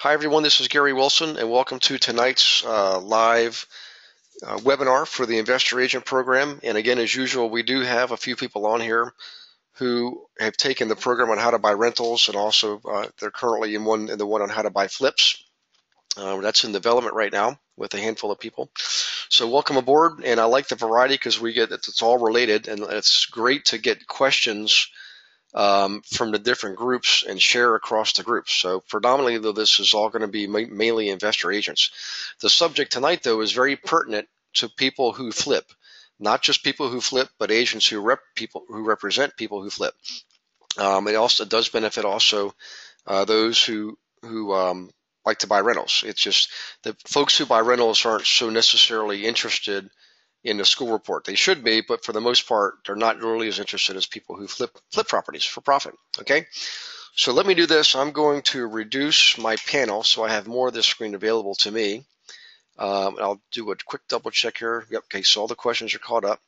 Hi everyone, this is Gary Wilson and welcome to tonight's live webinar for the Investor Agent Program. And again, as usual, we do have a few people on here who have taken the program on how to buy rentals, and also they're currently in the one on how to buy flips. That's in development right now with a handful of people. So welcome aboard, and I like the variety because it's all related, and it's great to get questions from the different groups and share across the groups. So predominantly, though, this is all going to be mainly investor agents. The subject tonight, though, is very pertinent to people who flip, not just people who flip, but agents who represent people who flip. It also does benefit also those who like to buy rentals. It's just the folks who buy rentals aren't so necessarily interested in the school report. They should be, but for the most part, they're not really as interested as people who flip properties for profit. Okay, so let me do this. I'm going to reduce my panel so I have more of this screen available to me. I'll do a quick double check here. Yep. Okay, so all the questions are caught up.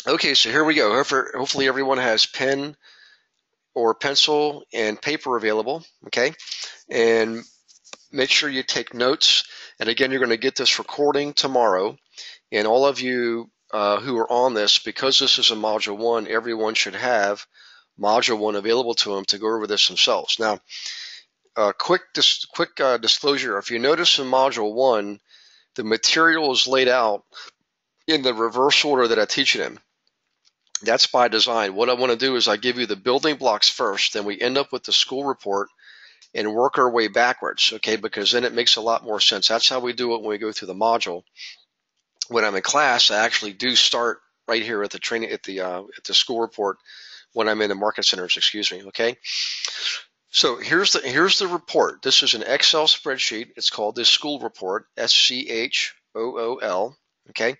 Okay, so here we go. Hopefully everyone has pen or pencil and paper available. Okay, and make sure you take notes. And again, you're going to get this recording tomorrow. And all of you who are on this, because this is a Module 1, everyone should have Module 1 available to them to go over this themselves. Now, quick disclosure, if you notice in Module 1, the material is laid out in the reverse order that I teach it in. That's by design. What I want to do is I give you the building blocks first, then we end up with the school report and work our way backwards, okay? Because then it makes a lot more sense. That's how we do it when we go through the module. When I'm in class, I actually do start right here at the training at the school report when I'm in the market centers. Excuse me, okay? So here's the report. This is an Excel spreadsheet. It's called the school report, SCHOOL, okay?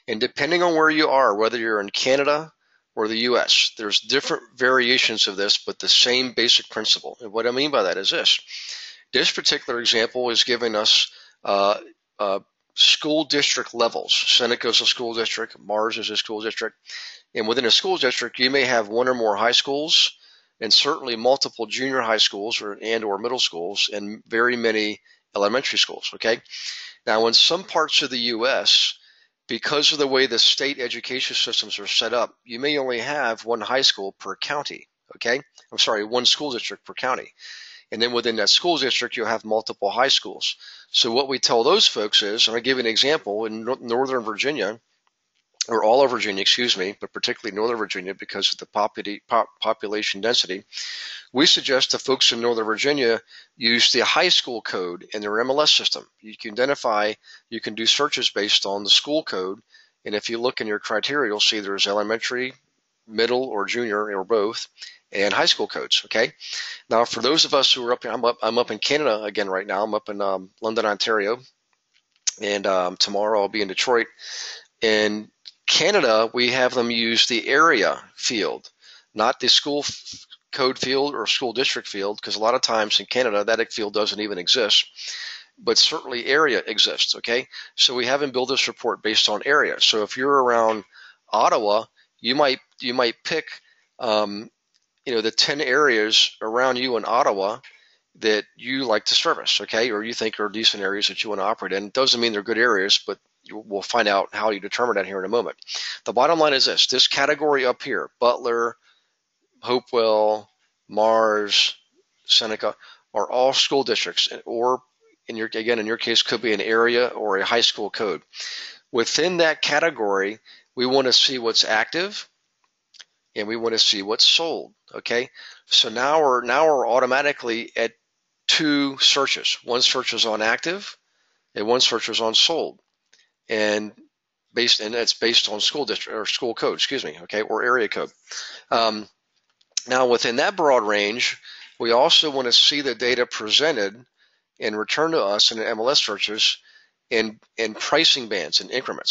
And depending on where you are, whether you're in Canada or the U.S., there's different variations of this, but the same basic principle. And what I mean by that is this. This particular example is giving us school district levels. Seneca is a school district. Mars is a school district. And within a school district, you may have one or more high schools, and certainly multiple junior high schools or middle schools, and very many elementary schools, okay? Now, in some parts of the U.S., because of the way the state education systems are set up, you may only have one high school per county, okay? I'm sorry, one school district per county. And then within that school district, you'll have multiple high schools. So what we tell those folks is, I'm going to give you an example, in Northern Virginia, or all of Virginia, excuse me, but particularly Northern Virginia because of the population density, we suggest the folks in Northern Virginia use the high school code in their MLS system. You can do searches based on the school code, and if you look in your criteria, you'll see there's elementary, middle, or junior, or both, and high school codes, okay? Now, for those of us who are I'm up in Canada again right now. I'm up in London, Ontario, and tomorrow I'll be in Detroit. In Canada, we have them use the area field, not the school code field or school district field, because a lot of times in Canada that field doesn't even exist, but certainly area exists, okay? So we have them build this report based on area. So if you're around Ottawa, you might pick the 10 areas around you in Ottawa that you like to service, okay, or you think are decent areas that you want to operate in. It doesn't mean they're good areas, but we'll find out how you determine that here in a moment. The bottom line is this category up here, Butler, Hopewell, Mars, Seneca, are all school districts, or in your case, could be an area or a high school code. Within that category, we want to see what's active, and we want to see what's sold. Okay, so now we're automatically at two searches. One search is on active, and one search is on sold, and it's based on school district or school code, excuse me, okay, or area code. Now, within that broad range, we also want to see the data presented and returned to us in the MLS searches in pricing bands and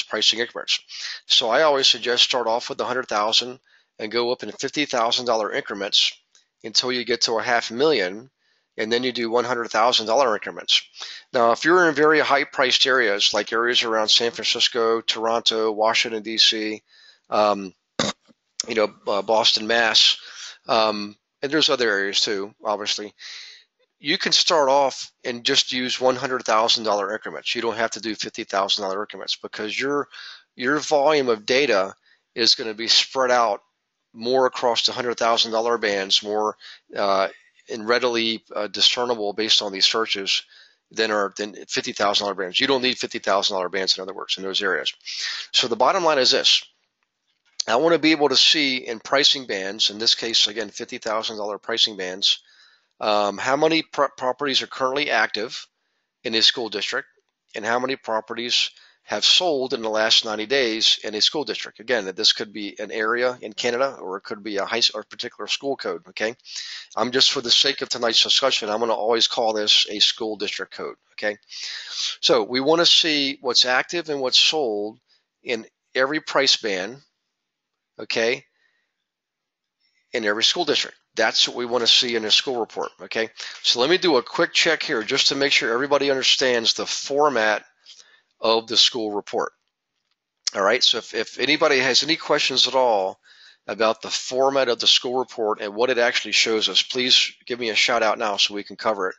pricing increments. So I always suggest start off with $100,000 and go up in $50,000 increments until you get to $500,000, and then you do $100,000 increments. Now, if you're in very high-priced areas, like areas around San Francisco, Toronto, Washington, D.C., Boston, Mass., and there's other areas too, obviously, you can start off and just use $100,000 increments. You don't have to do $50,000 increments, because your volume of data is going to be spread out more across the $100,000 bands, more and readily discernible based on these searches than $50,000 bands. You don't need $50,000 bands, in other words, in those areas. So the bottom line is this. I want to be able to see in pricing bands, in this case, again, $50,000 pricing bands, how many properties are currently active in a school district, and how many properties have sold in the last 90 days in a school district. Again, this could be an area in Canada, or it could be a particular school code. Okay, I'm just, for the sake of tonight's discussion, I'm going to always call this a school district code. Okay, so we want to see what's active and what's sold in every price band. Okay, in every school district. That's what we want to see in a school report. Okay, so let me do a quick check here just to make sure everybody understands the format of the school report. All right, so if anybody has any questions at all about the format of the school report and what it actually shows us, please give me a shout out now so we can cover it.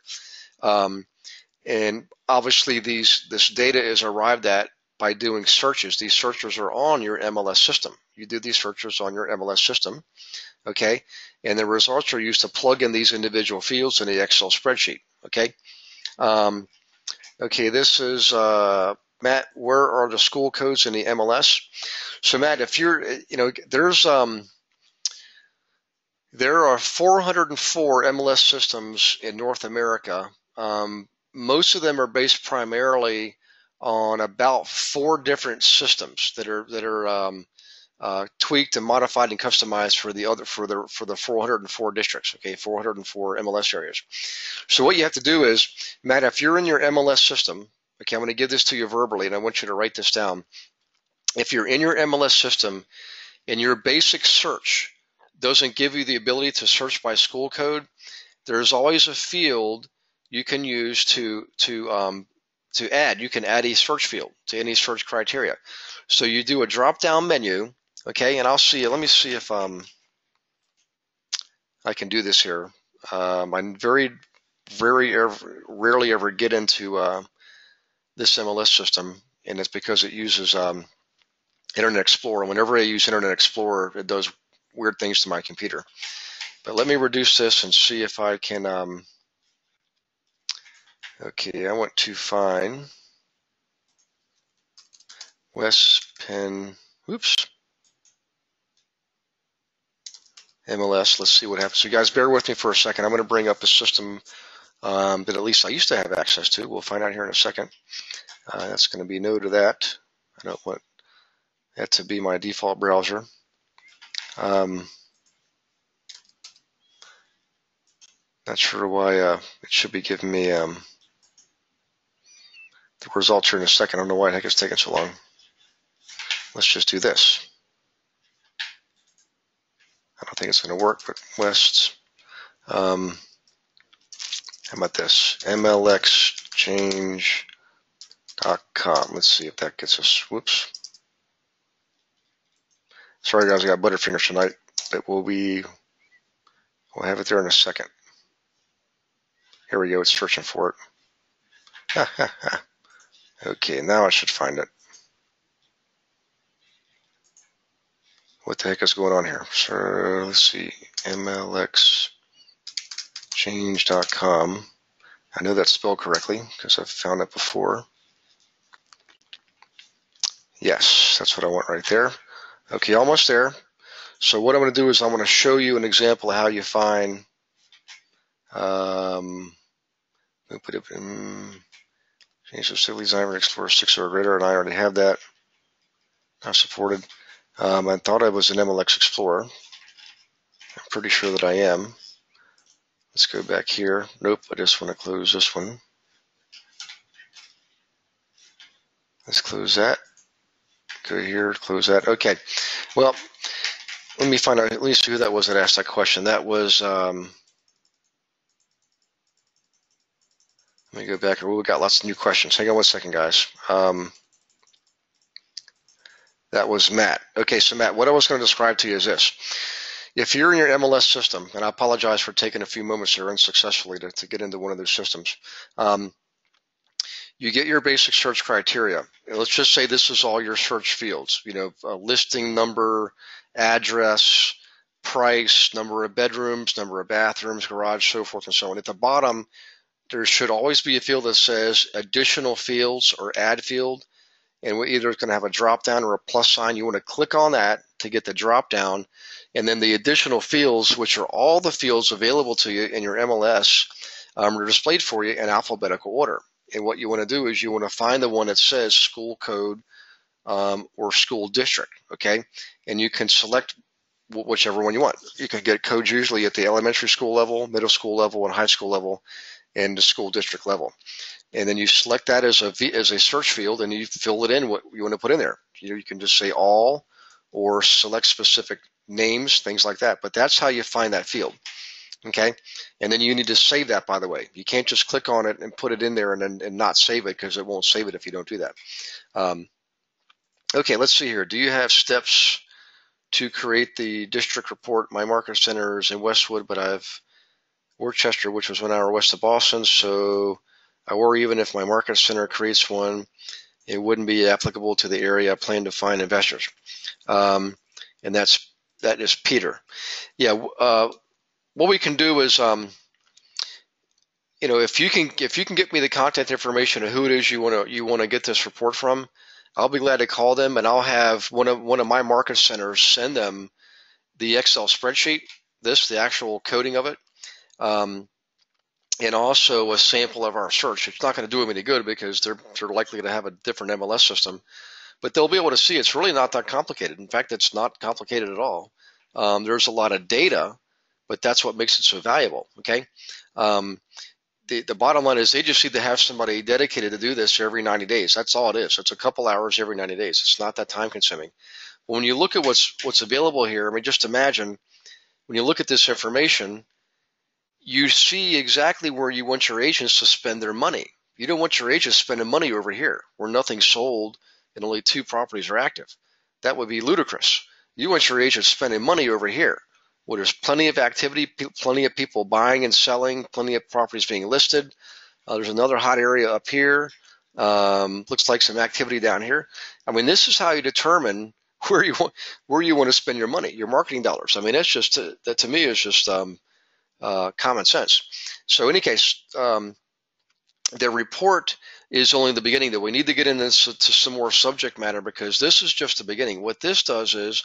And obviously this data is arrived at by doing searches. These searches are on your MLS system. You do these searches on your MLS system. Okay, and the results are used to plug in these individual fields in the Excel spreadsheet. Okay, okay, this is Matt. Where are the school codes in the MLS? So Matt, if you're, there are 404 MLS systems in North America. Most of them are based primarily on about 4 different systems that are tweaked and modified and customized for the 404 districts. Okay, 404 MLS areas. So what you have to do is, Matt, if you're in your MLS system, okay, I'm going to give this to you verbally, and I want you to write this down. If you're in your MLS system and your basic search doesn't give you the ability to search by school code, there's always a field you can use to add. You can add a search field to any search criteria. So you do a drop-down menu. Okay, and I'll see. Let me see if I can do this here. I very rarely ever get into this MLS system, and it's because it uses Internet Explorer. Whenever I use Internet Explorer, it does weird things to my computer. But let me reduce this and see if I can. Okay, I want to find West Penn. Oops. MLS. Let's see what happens. So you guys bear with me for a second. I'm going to bring up a system that at least I used to have access to. We'll find out here in a second. That's going to be no to that. I don't want that to be my default browser. Not sure why it should be giving me the results here in a second. I don't know why the heck it's taking so long. Let's just do this. I don't think it's going to work, but West, how about this? MLXchange.com. Let's see if that gets us, whoops. Sorry guys, I got butterfingers tonight, but we'll have it there in a second. Here we go, it's searching for it. Okay, now I should find it. What the heck is going on here? So let's see, MLXchange.com. I know that's spelled correctly because I've found it before. Yes, that's what I want right there. Okay, almost there. So what I'm going to do is I'm going to show you an example of how you find put it in change the civil design Explorer 6 or greater, and I already have that. Not supported. I thought I was in MLX Explorer. I'm pretty sure that I am. Let's go back here. Nope, I just want to close this one. Let's close that. Go here, close that. Okay. Well, let me find out at least who that was that asked that question. That was, let me go back. We got lots of new questions. Hang on one second, guys. That was Matt. Okay, so Matt, what I was going to describe to you is this. If you're in your MLS system, and I apologize for taking a few moments here unsuccessfully to get into one of those systems, you get your basic search criteria. Let's just say this is all your search fields, listing number, address, price, number of bedrooms, number of bathrooms, garage, so forth and so on. At the bottom, there should always be a field that says additional fields or add field. And we either going to have a drop down or a plus sign. You want to click on that to get the drop down. And then the additional fields, which are all the fields available to you in your MLS, are displayed for you in alphabetical order. And what you want to do is you want to find the one that says school code or school district, okay? And you can select whichever one you want. You can get codes usually at the elementary school level, middle school level, and high school level, and the school district level. And then you select that as a search field, and you fill it in what you want to put in there. You can just say all or select specific names, things like that. But that's how you find that field. Okay, and then you need to save that, by the way. You can't just click on it and put it in there and not save it, because it won't save it if you don't do that. Okay, let's see here. Do you have steps to create the district report? My market center is in Westwood, but I've Worcester, which was 1 hour west of Boston, so I worry even if my market center creates one, it wouldn't be applicable to the area I plan to find investors. And that is Peter. Yeah. What we can do is, if you can get me the contact information of who it is you want to get this report from, I'll be glad to call them, and I'll have one of my market centers send them the Excel spreadsheet, the actual coding of it, and also a sample of our search. It's not going to do them any good because they're likely to have a different MLS system, but they'll be able to see it's really not that complicated. In fact, it's not complicated at all. There's a lot of data, but that's what makes it so valuable, okay? The bottom line is they just need to have somebody dedicated to do this every 90 days. That's all it is. It's a couple hours every 90 days. It's not that time consuming. But when you look at what's available here, I mean, just imagine when you look at this information, you see exactly where you want your agents to spend their money. You don't want your agents spending money over here where nothing's sold and only 2 properties are active. That would be ludicrous. You want your agents spending money over here where there's plenty of activity, plenty of people buying and selling, plenty of properties being listed. There's another hot area up here. Looks like some activity down here. I mean, this is how you determine where you want to spend your money, your marketing dollars. I mean, that's just that to me is just common sense. So, in any case, the report is only the beginning. That we need to get into some more subject matter, because this is just the beginning. What this does is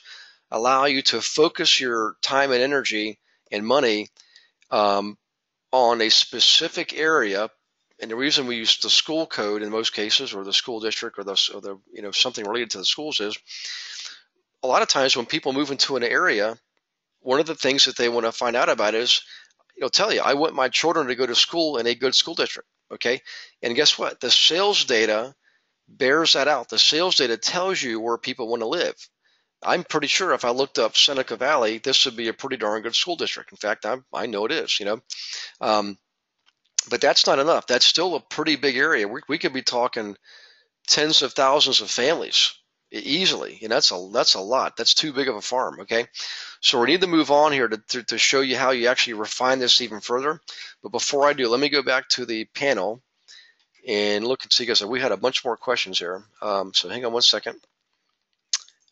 allow you to focus your time and energy and money on a specific area. And the reason we use the school code in most cases, or the school district, or the something related to the schools, is a lot of times when people move into an area, one of the things that they want to find out about is, tell you, I want my children to go to school in a good school district. Okay, and guess what? The sales data bears that out. The sales data tells you where people want to live. I'm pretty sure if I looked up Seneca Valley, this would be a pretty darn good school district. In fact, I know it is, but that's not enough. That's still a pretty big area. We could be talking tens of thousands of families easily, and that's a lot. That's too big of a farm, okay? So we need to move on here to show you how you actually refine this even further. But before I do, let me go back to the panel and look and see, because we had a bunch more questions here. So hang on one second.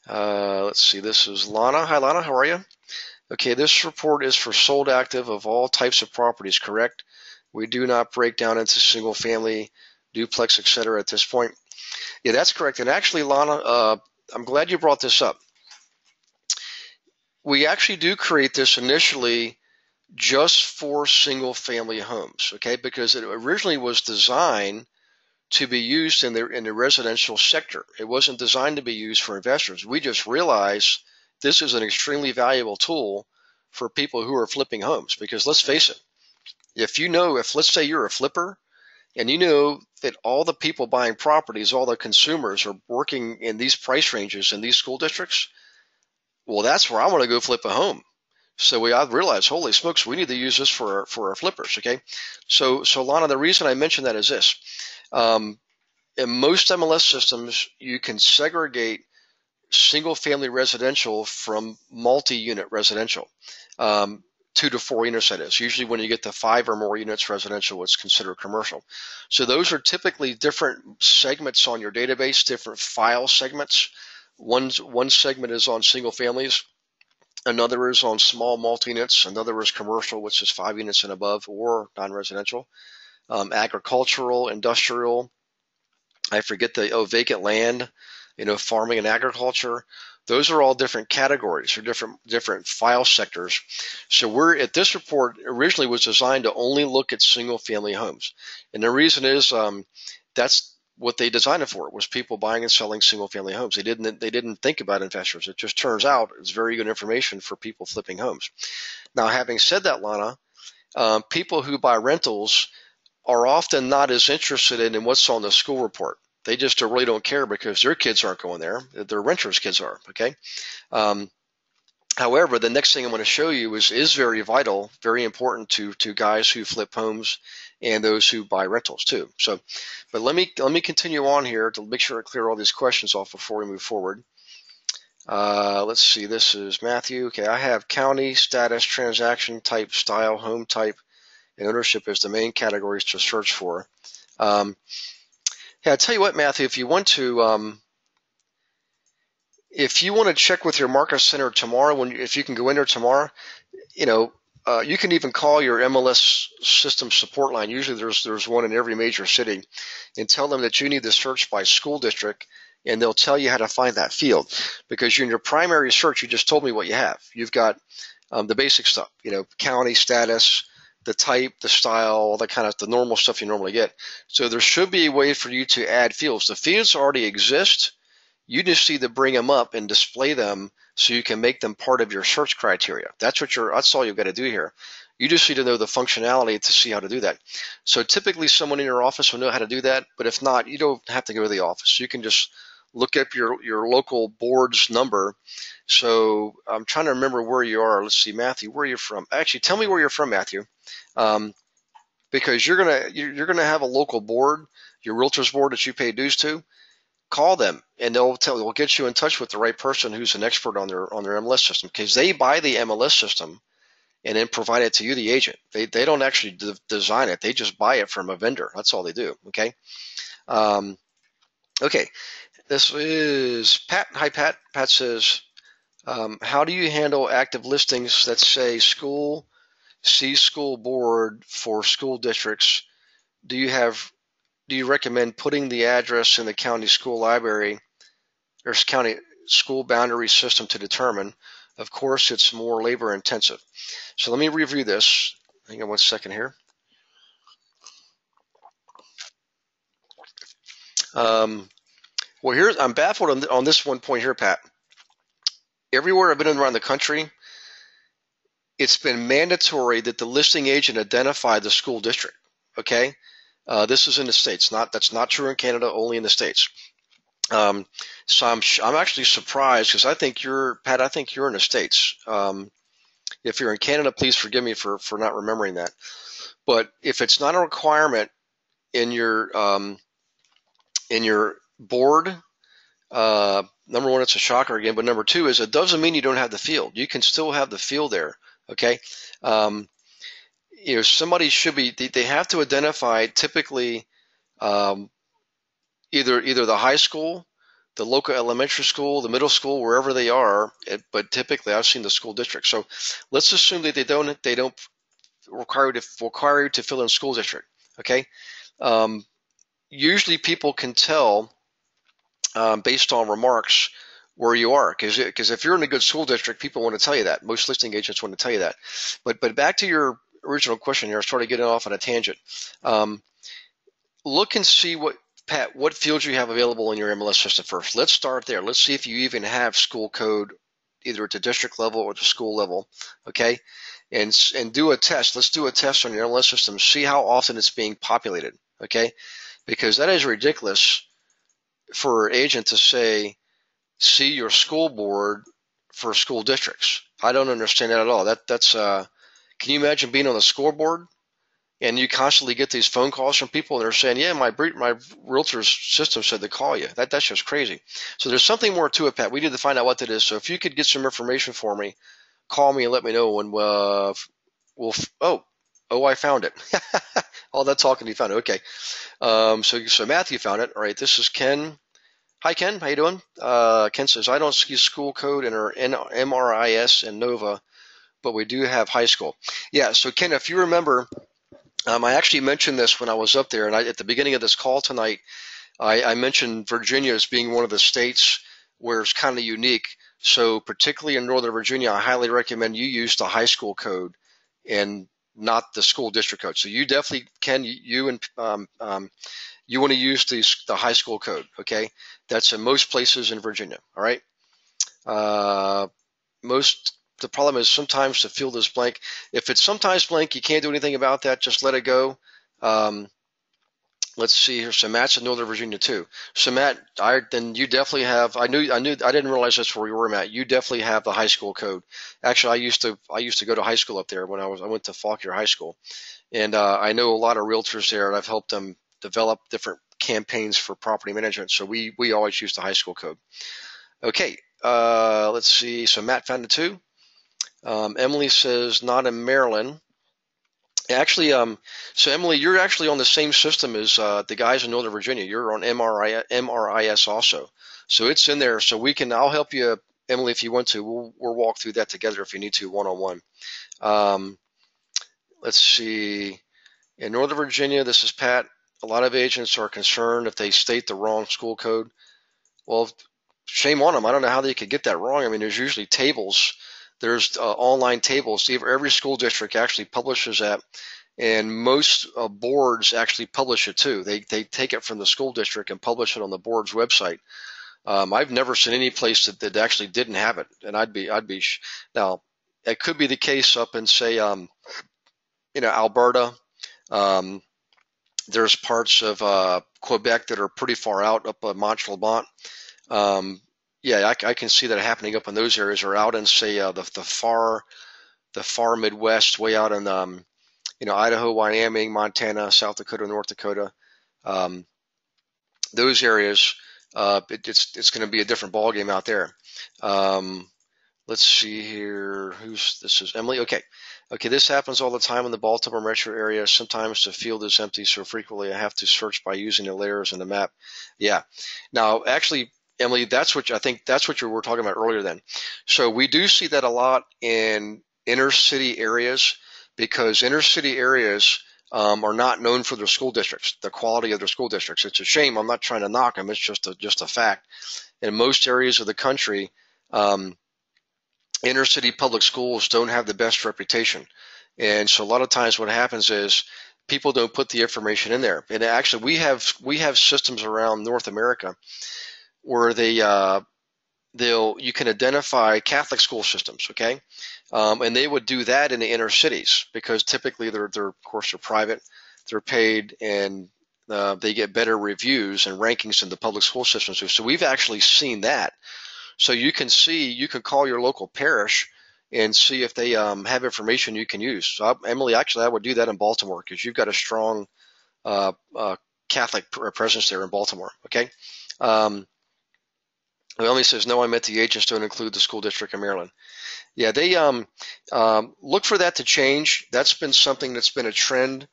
Let's see, this is Lana. Hi, Lana, how are you? Okay, this report is for sold active of all types of properties, correct? We do not break down into single family, duplex, etc. at this point. Yeah, that's correct. And actually, Lana, I'm glad you brought this up. We actually do create this initially just for single family homes, okay? Because it originally was designed to be used in the residential sector. It wasn't designed to be used for investors. We just realized this is an extremely valuable tool for people who are flipping homes, because let's face it, if let's say you're a flipper and you know that all the people buying properties, all the consumers are working in these price ranges in these school districts, well, that's where I want to go flip a home. So I realized, holy smokes, we need to use this for our flippers, okay? So Lana, the reason I mentioned that is this. In most MLS systems, you can segregate single-family residential from multi-unit residential. 2 to 4 units, that is. Usually when you get to 5 or more units residential, it's considered commercial. So those are typically different segments on your database, different file segments. One segment is on single families, another is on small multi-units, another is commercial, which is 5 units and above, or non-residential. Agricultural, industrial, I forget the vacant land, farming and agriculture. Those are all different categories or different file sectors. So this report originally was designed to only look at single family homes. And the reason is that's what they designed it for, was people buying and selling single family homes. They didn't think about investors. It just turns out it's very good information for people flipping homes. Now, having said that, Lana, people who buy rentals are often not as interested in what's on the school report. They just really don't care because their kids aren't going there. Their renters' kids are, okay? However, the next thing I'm going to show you is very vital, very important to guys who flip homes and those who buy rentals too. So, but let me continue on here to make sure I clear all these questions off before we move forward. Let's see, this is Matthew. Okay, I have county, status, transaction type, style, home type, and ownership as the main categories to search for. Yeah, I'll tell you what, Matthew, if you want to check with your market center tomorrow, if you can go in there tomorrow, you can even call your MLS system support line. Usually there's one in every major city, and tell them that you need to search by school district, and they'll tell you how to find that field. Because in your primary search, you just told me what you have. You've got the basic stuff, county, status, the type, the style, all that kind of the normal stuff you normally get. So there should be a way for you to add fields. The fields already exist. You just need to bring them up and display them so you can make them part of your search criteria. That's all you've got to do here. You just need to know the functionality to see how to do that. So typically someone in your office will know how to do that, but if not, you don't have to go to the office. You can just look up your local board's number. So I'm trying to remember where you are. Let's see, Matthew, where are you from? Actually, tell me where you're from, Matthew. Because you're gonna have a local board, your realtor's board that you pay dues to. Call them, and they'll get you in touch with the right person who's an expert on their MLS system, because they buy the MLS system and then provide it to you, the agent. They don't actually design it; they just buy it from a vendor. That's all they do. Okay. Okay. This is Pat. Hi, Pat. Pat says, how do you handle active listings that say school? See school board for school districts. Do you recommend putting the address in the county school library or county school boundary system to determine? Of course, it's more labor intensive. So let me review this. Hang on one second here. Well, I'm baffled on this one point here, Pat. Everywhere I've been around the country, it's been mandatory that the listing agent identify the school district. Okay, this is in the States. That's not true in Canada. Only in the States. So I'm actually surprised, because I think you're in the States. If you're in Canada, please forgive me for not remembering that. But if it's not a requirement in your board, number one, it's a shocker again. But number two is it doesn't mean you don't have the field. You can still have the field there. Okay. Somebody they have to identify typically either the high school, the local elementary school, the middle school, wherever they are. But typically I've seen the school district. So let's assume that they don't require you to fill in school district. Okay. Usually people can tell based on remarks where you are, because if you're in a good school district, people want to tell you that. Most listing agents want to tell you that. But back to your original question here, I started getting off on a tangent. Look and see what fields you have available in your MLS system first. Let's start there. Let's see if you even have school code either at the district level or the school level. Okay, and do a test. Let's do a test on your MLS system. See how often it's being populated. Okay, because that is ridiculous for an agent to say, see your school board for school districts. I don't understand that at all. Can you imagine being on the scoreboard and you constantly get these phone calls from people, and they're saying, "Yeah, my realtor's system said to call you." That's just crazy. So there's something more to it, Pat. We need to find out what that is. So if you could get some information for me, call me and let me know, and we'll. Oh, I found it. All that talking, you found it. Okay. So Matthew found it. All right. This is Ken. Hi, Ken. How you doing? Ken says, I don't use school code in our MRIS and Nova, but we do have high school. Yeah. So Ken, if you remember, I actually mentioned this when I was up there, and at the beginning of this call tonight, I mentioned Virginia as being one of the states where it's kind of unique. So particularly in Northern Virginia, I highly recommend you use the high school code and not the school district code. So you definitely can, you want to use the high school code, okay? That's in most places in Virginia, all right? Uh, the problem is sometimes the field is blank. If it's sometimes blank, you can't do anything about that. Just let it go. Let's see here. So Matt's in Northern Virginia too. So Matt, then you definitely have. I didn't realize that's where you were, Matt. You definitely have the high school code. Actually, I used to go to high school up there when I went to Fauquier High School, and I know a lot of realtors there, and I've helped them develop different campaigns for property management. So we always use the high school code. Okay. Let's see. So Matt found it too. Emily says not in Maryland. Actually, so Emily, you're actually on the same system as the guys in Northern Virginia. You're on MRIS also, so it's in there. So I'll help you, Emily, if you want to. We'll walk through that together if you need to, one-on-one. Let's see. In Northern Virginia, this is Pat. A lot of agents are concerned if they state the wrong school code. Well, shame on them. I don't know how they could get that wrong. I mean, there's usually tables. There's online tables. Every school district actually publishes that, and most boards actually publish it too. They take it from the school district and publish it on the board's website. I've never seen any place that actually didn't have it, and now. It could be the case up in say, Alberta. There's parts of Quebec that are pretty far out up Mont-Tremblant. Yeah, I can see that happening up in those areas, or out in say the far Midwest, way out in Idaho, Wyoming, Montana, South Dakota, North Dakota. Those areas, it's going to be a different ballgame out there. Let's see here. This is Emily. Okay. This happens all the time in the Baltimore metro area. Sometimes the field is empty so frequently I have to search by using the layers in the map. Yeah. Now, actually, Emily, I think that's what you were talking about earlier then. So we do see that a lot in inner city areas, because inner city areas are not known for their school districts, the quality of their school districts. It's a shame. I'm not trying to knock them. It's just a fact. In most areas of the country, inner city public schools don't have the best reputation. And so a lot of times what happens is people don't put the information in there. And actually we have systems around North America where you can identify Catholic school systems, okay? And they would do that in the inner cities because typically they're of course they're private, they're paid, and they get better reviews and rankings in the public school systems. So we've actually seen that. So you can call your local parish and see if they have information you can use. So Emily, actually I would do that in Baltimore because you've got a strong Catholic presence there in Baltimore, okay? Emily says, no, I meant the agents don't include the school district in Maryland. Yeah, they look for that to change. That's been something that's been a trend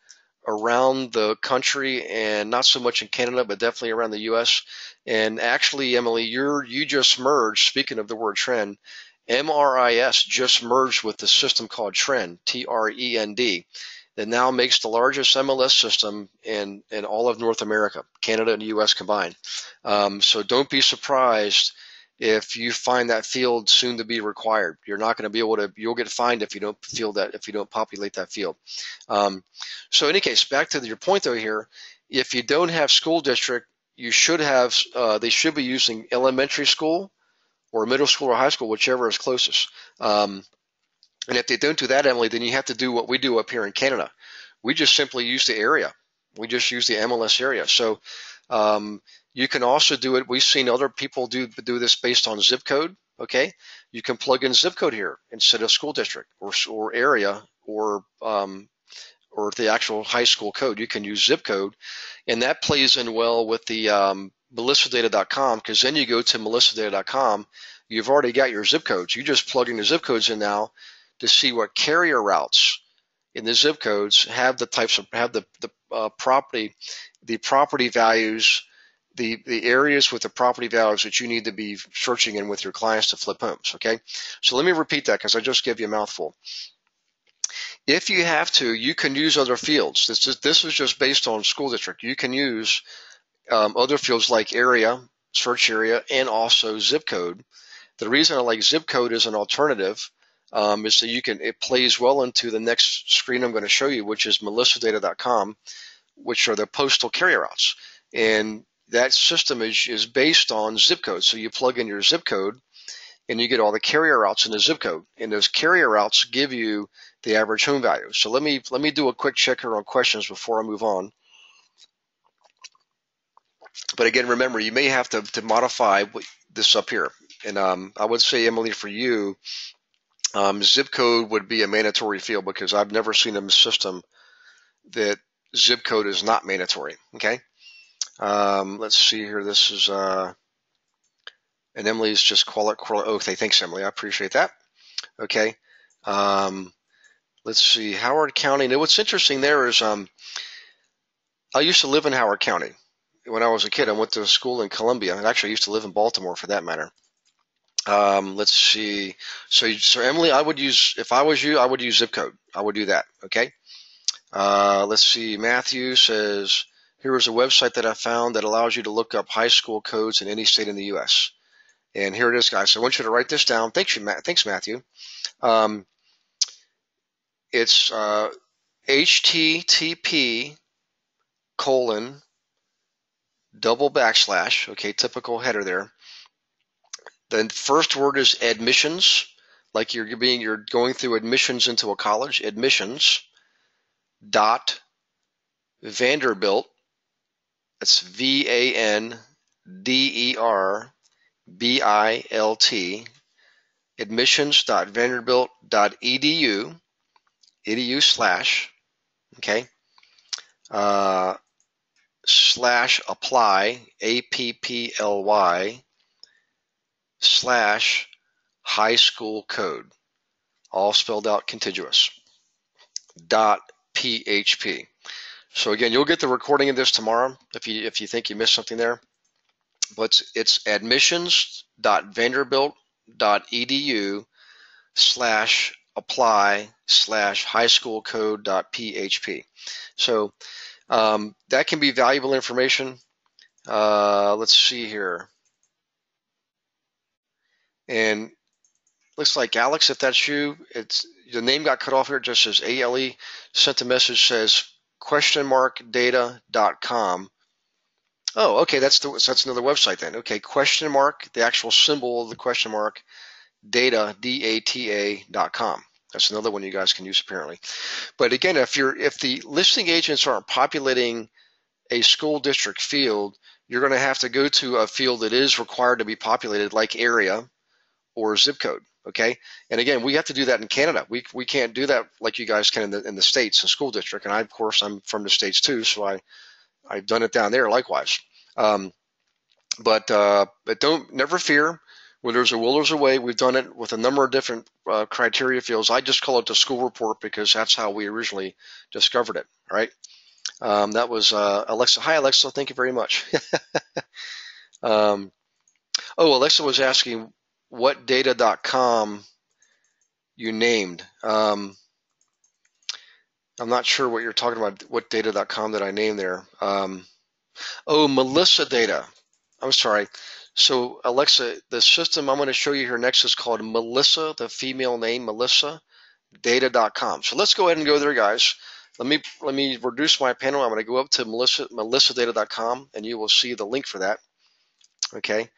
around the country, and not so much in Canada, but definitely around the U.S. And actually, Emily, you just merged, speaking of the word trend, MRIS just merged with the system called Trend, Trend, that now makes the largest MLS system in all of North America, Canada and the U.S. combined. So don't be surprised if you find that field soon to be required. You're not going to be able to, you'll get fined if you don't populate that field. So in any case, back to your point though here, if you don't have school district, you should have, they should be using elementary school or middle school or high school, whichever is closest. And if they don't do that, Emily, then you have to do what we do up here in Canada. We just simply use the area. We just use the MLS area. So you can also do it. We've seen other people do this based on zip code. Okay, you can plug in zip code here instead of school district or area or or the actual high school code. You can use zip code, and that plays in well with the melissadata.com, because then you go to melissadata.com, you've already got your zip codes. You just plug in the zip codes in now to see what carrier routes in the zip codes have the types of property values, the areas with the property values that you need to be searching in with your clients to flip homes. Okay, so let me repeat that because I just gave you a mouthful. If you have to, you can use other fields. This is just based on school district. You can use other fields like area, search area, and also zip code. The reason I like zip code as an alternative is that it plays well into the next screen I'm going to show you, which is melissadata.com, which are the postal carrier routes. And that system is based on zip code. So you plug in your zip code and you get all the carrier routes in the zip code. And those carrier routes give you the average home value. So let me do a quick checker on questions before I move on. But again, remember, you may have to modify this up here. And I would say, Emily, for you, zip code would be a mandatory field because I've never seen a system that zip code is not mandatory. Okay. Let's see here. This is, and Emily's just okay. Thanks, Emily. I appreciate that. Okay. Let's see. Howard County. Now, what's interesting there is, I used to live in Howard County. When I was a kid, I went to school in Columbia, and actually I used to live in Baltimore for that matter. Let's see. So Emily, if I was you, I would use zip code. I would do that. Okay. Let's see. Matthew says, here is a website that I found that allows you to look up high school codes in any state in the U.S. And here it is, guys. So I want you to write this down. Thanks, Matthew. It's HTTP:// okay, typical header there. The first word is admissions, like you're going through admissions into a college, admissions dot Vanderbilt, that's VANDERBILT, admissions.vanderbilt.edu, edu/, okay, /apply, APPLY, /high school code, all spelled out contiguous, .php. So again, you'll get the recording of this tomorrow if you think you missed something there. But it's admissions.vanderbilt.edu /apply /highschoolcode.php. So that can be valuable information. Let's see here. And looks like Alex, if that's you, the name got cut off here. It just says ALE. Sent a message, says data.com. Oh, okay, that's another website then. Okay, the actual symbol of the question mark, data.com. That's another one you guys can use apparently. But again, if the listing agents aren't populating a school district field, you're going to have to go to a field that is required to be populated, like area or zip code. Okay, and again, we have to do that in Canada. We can't do that like you guys can in the States, in school district. And of course, I'm from the States too, so I've done it down there likewise. But never fear. Where there's a will, there's a way. We've done it with a number of different criteria fields. I just call it the school report because that's how we originally discovered it. All right. That was Alexa. Hi, Alexa. Thank you very much. Alexa was asking what data.com you named. I'm not sure what you're talking about. What data.com that I named there? Melissa Data. I'm sorry. So Alexa, the system I'm going to show you here next is called Melissa, the female name, Melissa Data.com. So let's go ahead and go there, guys. Let me reduce my panel. I'm going to go up to melissadata.com, and you will see the link for that. Okay.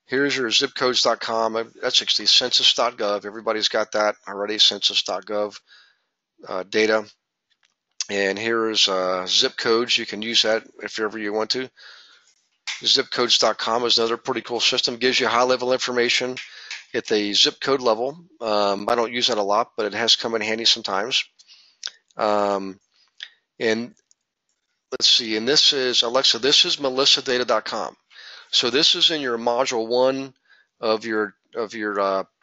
Here's your zipcodes.com. That's actually census.gov. Everybody's got that already, census.gov data. And here's zip codes. You can use that if ever you want to. Zipcodes.com is another pretty cool system. It gives you high-level information at the zip code level. I don't use that a lot, but it has come in handy sometimes. And let's see, and this is, Alexa, this is melissadata.com. So this is in your module 1 of your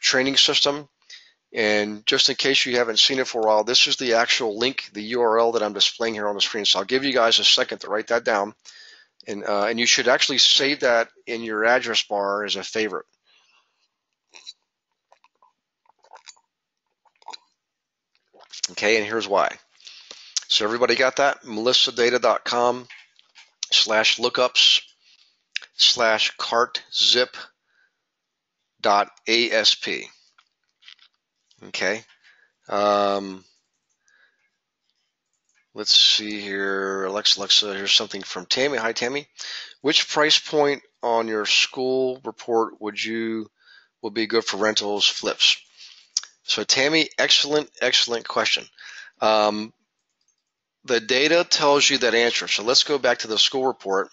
training system. And just in case you haven't seen it for a while, this is the actual link, the URL that I'm displaying here on the screen. So I'll give you guys a second to write that down. And you should actually save that in your address bar as a favorite. Okay, and here's why. So everybody got that? melissadata.com/lookups/cartzip.asp. Okay. Let's see here. Alexa, here's something from Tammy. Hi, Tammy. Which price point on your school report would be good for rentals, flips? So Tammy, excellent question. The data tells you that answer. So let's go back to the school report,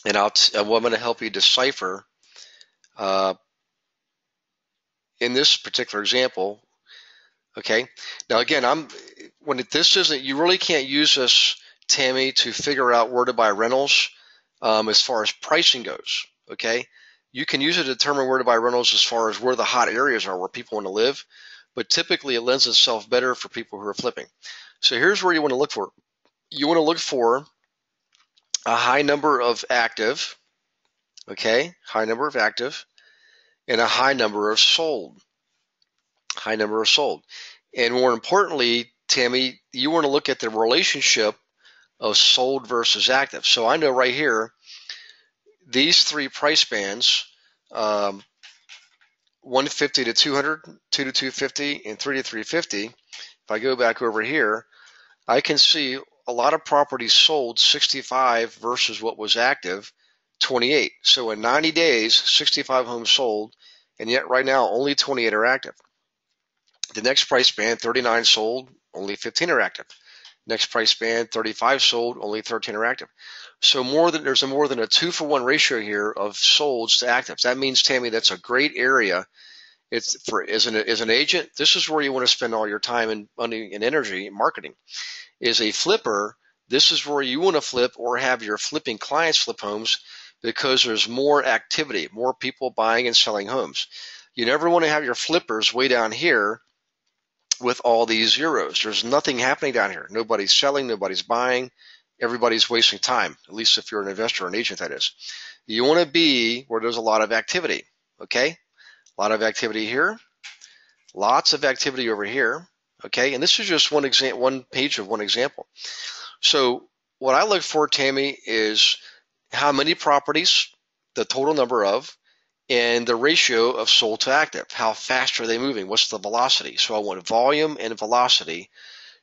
and I'm going to help you decipher in this particular example. Okay. Now again, you really can't use this, Tammy, to figure out where to buy rentals as far as pricing goes. Okay. You can use it to determine where to buy rentals as far as where the hot areas are, where people want to live, but typically it lends itself better for people who are flipping. So here's where you want to look for. You want to look for a high number of active, okay, high number of active, and a high number of sold. High number of sold. And more importantly, Tammy, you want to look at the relationship of sold versus active. So I know right here, these three price bands, 150 to 200, 2 to 250, and 3 to 350. If I go back over here, I can see a lot of properties sold 65 versus what was active 28. So in 90 days, 65 homes sold, and yet right now only 28 are active. The next price band, 39 sold, only 15 are active. Next price band, 35 sold, only 13 are active. So there's more than a 2-for-1 ratio here of solds to actives. That means, Tammy, that's a great area. It's as an agent, this is where you want to spend all your time and money and energy marketing. As a flipper, this is where you want to flip or have your flipping clients flip homes, because there's more activity, more people buying and selling homes. You never want to have your flippers way down here with all these zeros. There's nothing happening down here. Nobody's selling, nobody's buying, everybody's wasting time, at least if you're an investor or an agent, that is. You want to be where there's a lot of activity, okay? A lot of activity here, lots of activity over here, okay? And this is just one page of one example. So what I look for, Tammy, is how many properties, the total number of, and the ratio of sold to active. How fast are they moving? What's the velocity? So I want volume and velocity,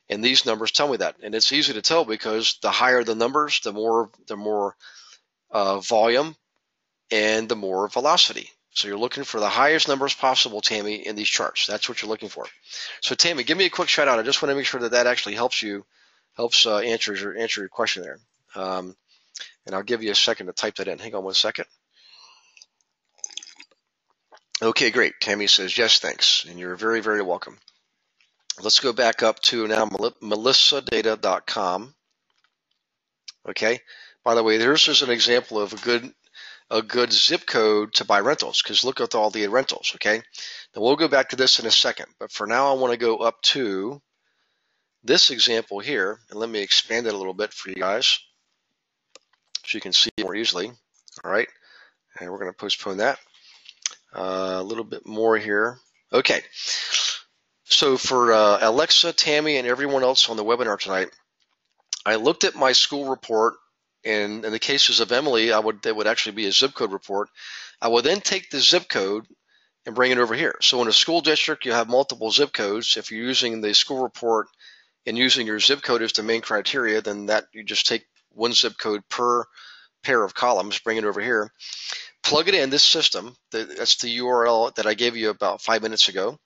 and these numbers tell me that. And it's easy to tell because the higher the numbers, the more volume and the more velocity. So you're looking for the highest numbers possible, Tammy, in these charts. That's what you're looking for. So Tammy, give me a quick shout out. I just want to make sure that actually helps answer your question there. And I'll give you a second to type that in. Hang on one second. Okay, great. Tammy says, yes, thanks. And you're very, very welcome. Let's go back up to now melissadata.com. Okay. By the way, this is an example of a good zip code to buy rentals, because look at all the rentals. Okay. Now we'll go back to this in a second, but for now I want to go up to this example here, and let me expand it a little bit for you guys so you can see it more easily. All right. And we're going to postpone that. A little bit more here. Okay. So for Alexa, Tammy, and everyone else on the webinar tonight, I looked at my school report, and in the cases of Emily, that would actually be a zip code report. I would then take the zip code and bring it over here. So in a school district, you have multiple zip codes. If you're using the school report and using your zip code as the main criteria, then that you just take one zip code per pair of columns, bring it over here. Plug it in this system. That's the URL that I gave you about 5 minutes ago.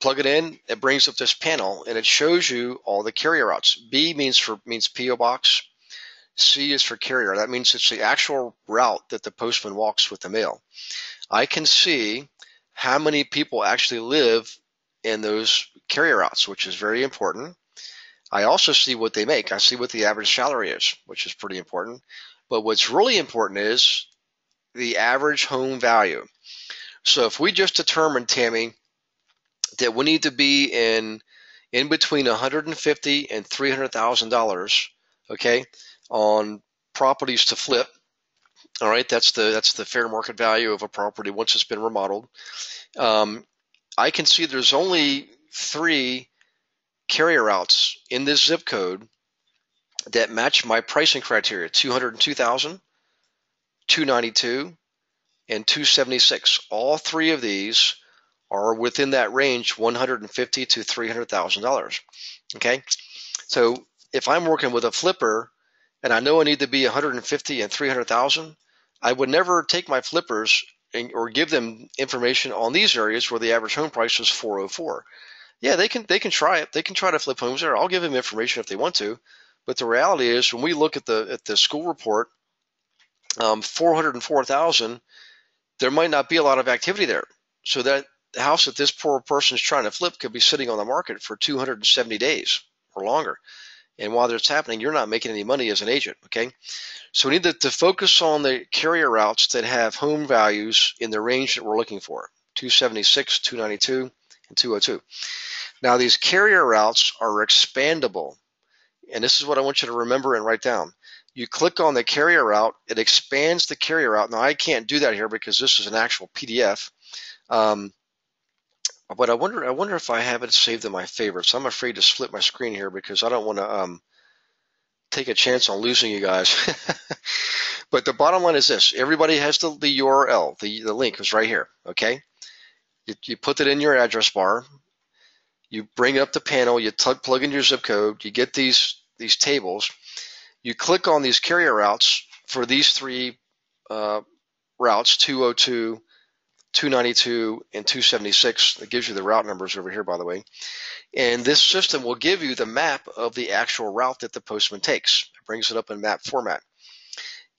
Plug it in. It brings up this panel, and it shows you all the carrier routes. B means PO box. C is for carrier. That means it's the actual route that the postman walks with the mail. I can see how many people actually live in those carrier routes, which is very important. I also see what they make. I see what the average salary is, which is pretty important. But what's really important is the average home value. So if we just determine, Tammy, that we need to be in between 150 and $300,000, okay, on properties to flip. All right, that's the fair market value of a property once it's been remodeled. I can see there's only 3 carrier routes in this zip code that match my pricing criteria: 202,000, 292, and 276. All 3 of these are within that range, $150,000 to $300,000. Okay, so if I'm working with a flipper and I know I need to be 150 and 300,000, I would never take my flippers or give them information on these areas where the average home price is 404. Yeah, they can try it. They can try to flip homes there. I'll give them information if they want to, but the reality is when we look at the school report, 404,000, there might not be a lot of activity there. So that house that this poor person is trying to flip could be sitting on the market for 270 days or longer. And while that's happening, you're not making any money as an agent, okay? So we need to focus on the carrier routes that have home values in the range that we're looking for, 276, 292, and 202. Now, these carrier routes are expandable, and this is what I want you to remember and write down. You click on the carrier route, it expands the carrier route. Now, I can't do that here because this is an actual PDF, but I wonder if I have it saved in my favorites. I'm afraid to split my screen here because I don't want to take a chance on losing you guys. But the bottom line is this: everybody has the URL. The link is right here. Okay, you put it in your address bar. You bring up the panel. You plug in your zip code. You get these tables. You click on these carrier routes for these 3 routes: 202, 292, and 276. It gives you the route numbers over here, by the way. And this system will give you the map of the actual route that the postman takes. It brings it up in map format.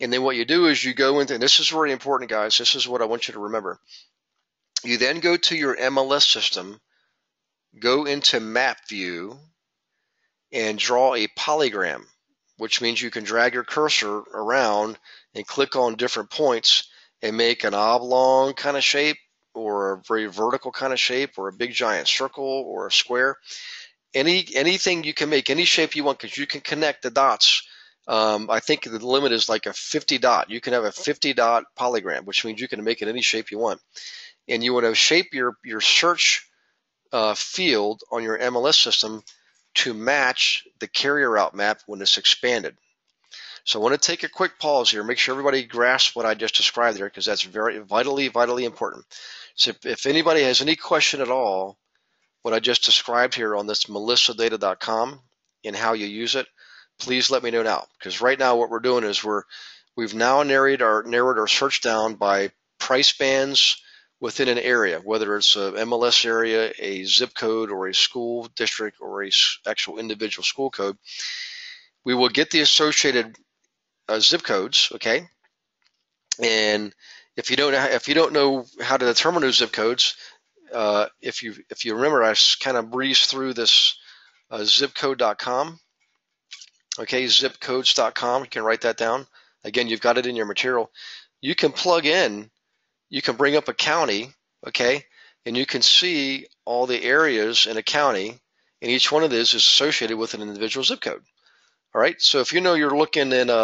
And then what you do is you go into, and this is really important, guys. This is what I want you to remember. You then go to your MLS system, go into map view, and draw a polygram, which means you can drag your cursor around and click on different points and make an oblong kind of shape, or a very vertical kind of shape, or a big giant circle, or a square. Anything you can make, any shape you want, because you can connect the dots. I think the limit is like a 50 dot. You can have a 50 dot polygram, which means you can make it any shape you want. And you want to shape your search field on your MLS system to match the carrier route map when it's expanded. So I want to take a quick pause here, make sure everybody grasps what I just described there, because that's very vitally important. So if anybody has any question at all, what I just described here on this melissadata.com and how you use it, please let me know now. Because right now what we're doing is we've now narrowed our search down by price bands within an area, whether it's a MLS area, a zip code, or a school district, or a actual individual school code. We will get the associated zip codes, okay? And if you don't know how to determine those zip codes, if you remember, I kind of breezed through this zipcode.com. Okay, zipcodes.com. You can write that down. Again, you've got it in your material. You can plug in. You can bring up a county, okay, and you can see all the areas in a county, and each one of these is associated with an individual zip code. All right. So if you know you're looking in, I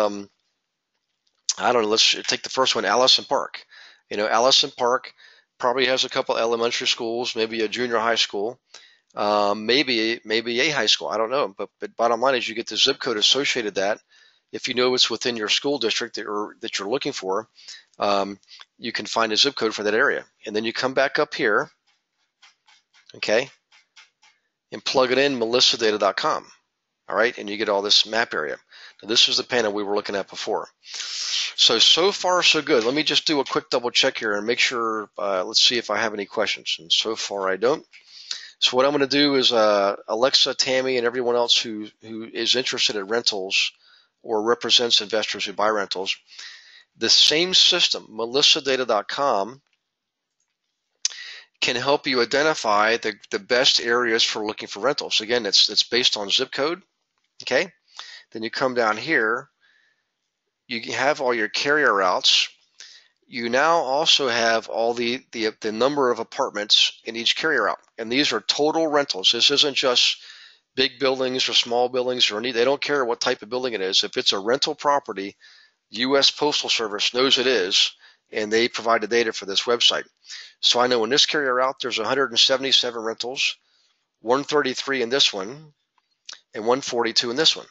don't know, let's take the first one, Allison Park. You know, Allison Park probably has a couple elementary schools, maybe a junior high school, maybe a high school. I don't know. But bottom line is you get the zip code associated with that. If you know it's within your school district that you're looking for, you can find a zip code for that area. And then you come back up here, okay, and plug it in melissadata.com. All right, and you get all this map area. Now, this is the panel we were looking at before. So far, so good. Let me just do a quick double check here and make sure, let's see if I have any questions. And so far, I don't. So what I'm going to do is Alexa, Tammy, and everyone else who is interested in rentals or represents investors who buy rentals, the same system, melissadata.com, can help you identify the best areas for looking for rentals. Again, it's based on zip code. Okay, then you come down here, you have all your carrier routes. You now also have all the number of apartments in each carrier route, and these are total rentals. This isn't just big buildings or small buildings or any. They don't care what type of building it is. If it's a rental property, U.S. Postal Service knows it is, and they provide the data for this website. So I know in this carrier route there's 177 rentals, 133 in this one, and 142 in this one.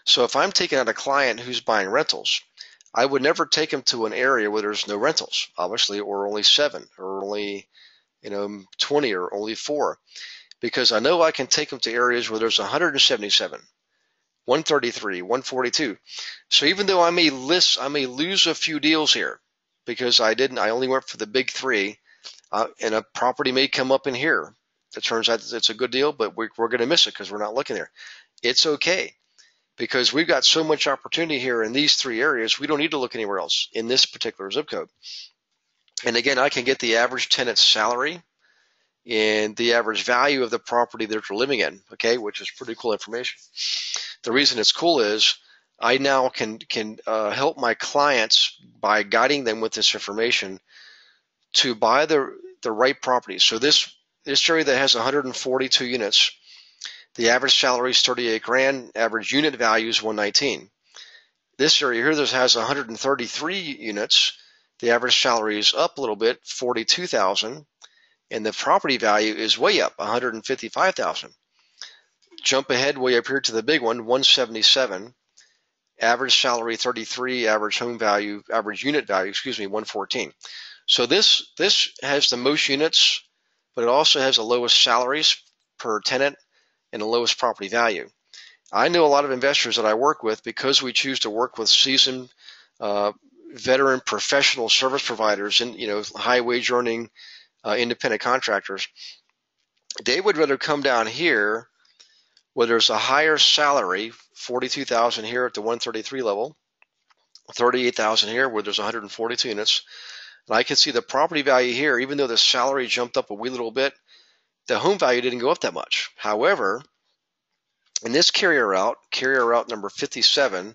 So if I'm taking out a client who's buying rentals, I would never take them to an area where there's no rentals, obviously, or only 7, or only 20, or only 4, because I know I can take them to areas where there's 177, 133, 142. So even though I may lose a few deals here because I only went for the big 3, and a property may come up in here. It turns out it's a good deal, but we're going to miss it because we're not looking there. It's okay, because we've got so much opportunity here in these 3 areas, we don't need to look anywhere else in this particular zip code. And again, I can get the average tenant's salary and the average value of the property that they're living in, okay, which is pretty cool information. The reason it's cool is I now can help my clients by guiding them with this information to buy the right property. So this area that has 142 units, the average salary is 38 grand, average unit value is 119. This area here that has 133 units, the average salary is up a little bit, 42,000, and the property value is way up, 155,000. Jump ahead way up here to the big one, 177. Average salary 33, average unit value, 114. So this has the most units, but it also has the lowest salaries per tenant and the lowest property value. I know a lot of investors that I work with, because we choose to work with seasoned, veteran professional service providers and high wage earning independent contractors. They would rather come down here where there's a higher salary, 42,000 here at the 133 level, 38,000 here where there's 142 units. And I can see the property value here, even though the salary jumped up a wee little bit, the home value didn't go up that much. However, in this carrier route number 57,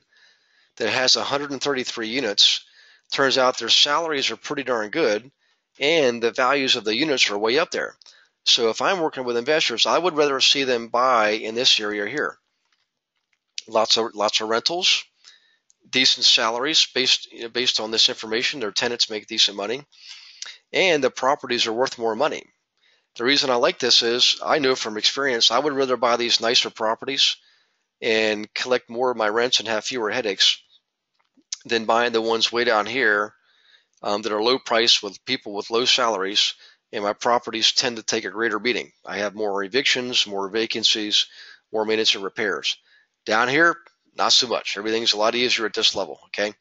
that has 133 units, turns out their salaries are pretty darn good, and the values of the units are way up there. So if I'm working with investors, I would rather see them buy in this area here. Lots of rentals, decent salaries based on this information. Their tenants make decent money, and the properties are worth more money. The reason I like this is I know from experience I would rather buy these nicer properties and collect more of my rents and have fewer headaches than buying the ones way down here that are low price with people with low salaries, and my properties tend to take a greater beating. I have more evictions, more vacancies, more maintenance and repairs. Down here, not so much. Everything's a lot easier at this level, okay?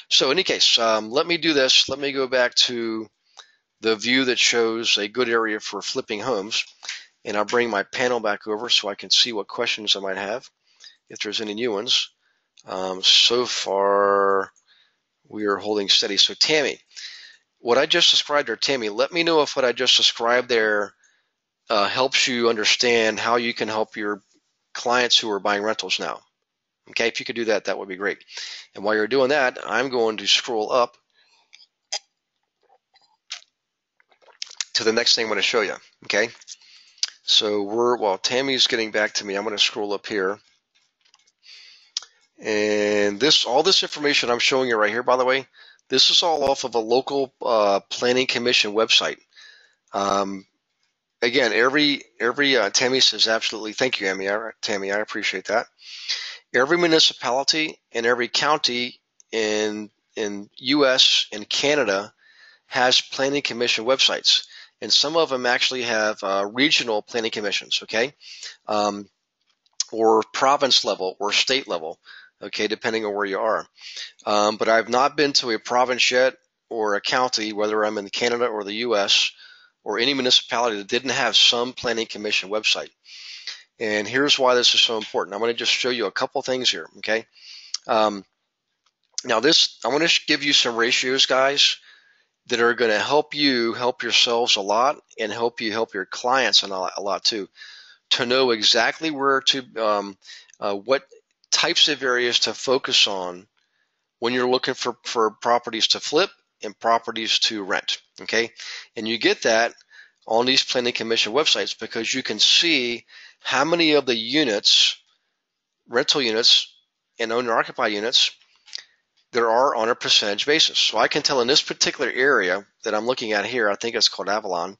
So in any case, let me do this. Let me go back to the view that shows a good area for flipping homes, and I'll bring my panel back over so I can see what questions I might have, if there's any new ones. So far, we are holding steady. So Tammy, what I just described there, Tammy, let me know if what I just described there helps you understand how you can help your clients who are buying rentals now. Okay, if you could do that, that would be great. And while you're doing that, I'm going to scroll up to the next thing I'm going to show you. Okay, so while Tammy's getting back to me, I'm going to scroll up here. And all this information I'm showing you right here, by the way, this is all off of a local planning commission website. Again, every Tammy says absolutely. Thank you, Tammy. I appreciate that. Every municipality and every county in U.S. and Canada has planning commission websites, and some of them actually have regional planning commissions. Okay, or province level or state level. Okay, depending on where you are. But I've not been to a province yet or a county, whether I'm in Canada or the U.S. or any municipality that didn't have some planning commission website. And here's why this is so important. I'm going to just show you a couple things here, okay? Now I want to give you some ratios, guys, that are going to help you help yourselves a lot and help you help your clients a lot too, to know exactly where to, what types of areas to focus on when you're looking for properties to flip and properties to rent. Okay, and you get that on these planning commission websites because you can see how many of the units, rental units and owner occupied units, there are on a percentage basis. So I can tell in this particular area that I'm looking at here, I think it's called Avalon,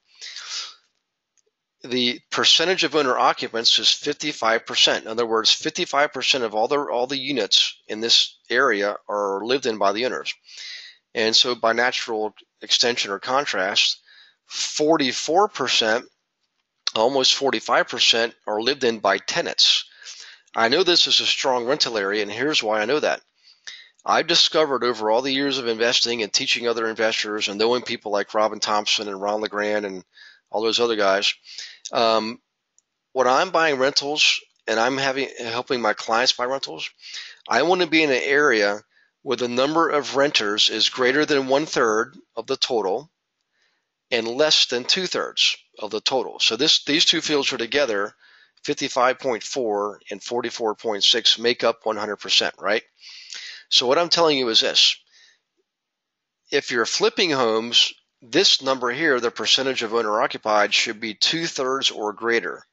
the percentage of owner occupants is 55%. In other words, 55% of all the units in this area are lived in by the owners. And so by natural extension or contrast, 44%, almost 45% are lived in by tenants. I know this is a strong rental area, and here's why I know that. I've discovered over all the years of investing and teaching other investors and knowing people like Robin Thompson and Ron LeGrand and all those other guys, when I'm buying rentals and I'm helping my clients buy rentals, I want to be in an area where the number of renters is greater than 1/3 of the total and less than 2/3 of the total. So these two fields are together, 55.4 and 44.6 make up 100%, right? So what I'm telling you is this. If you're flipping homes, this number here, the percentage of owner occupied, should be 2/3 or greater.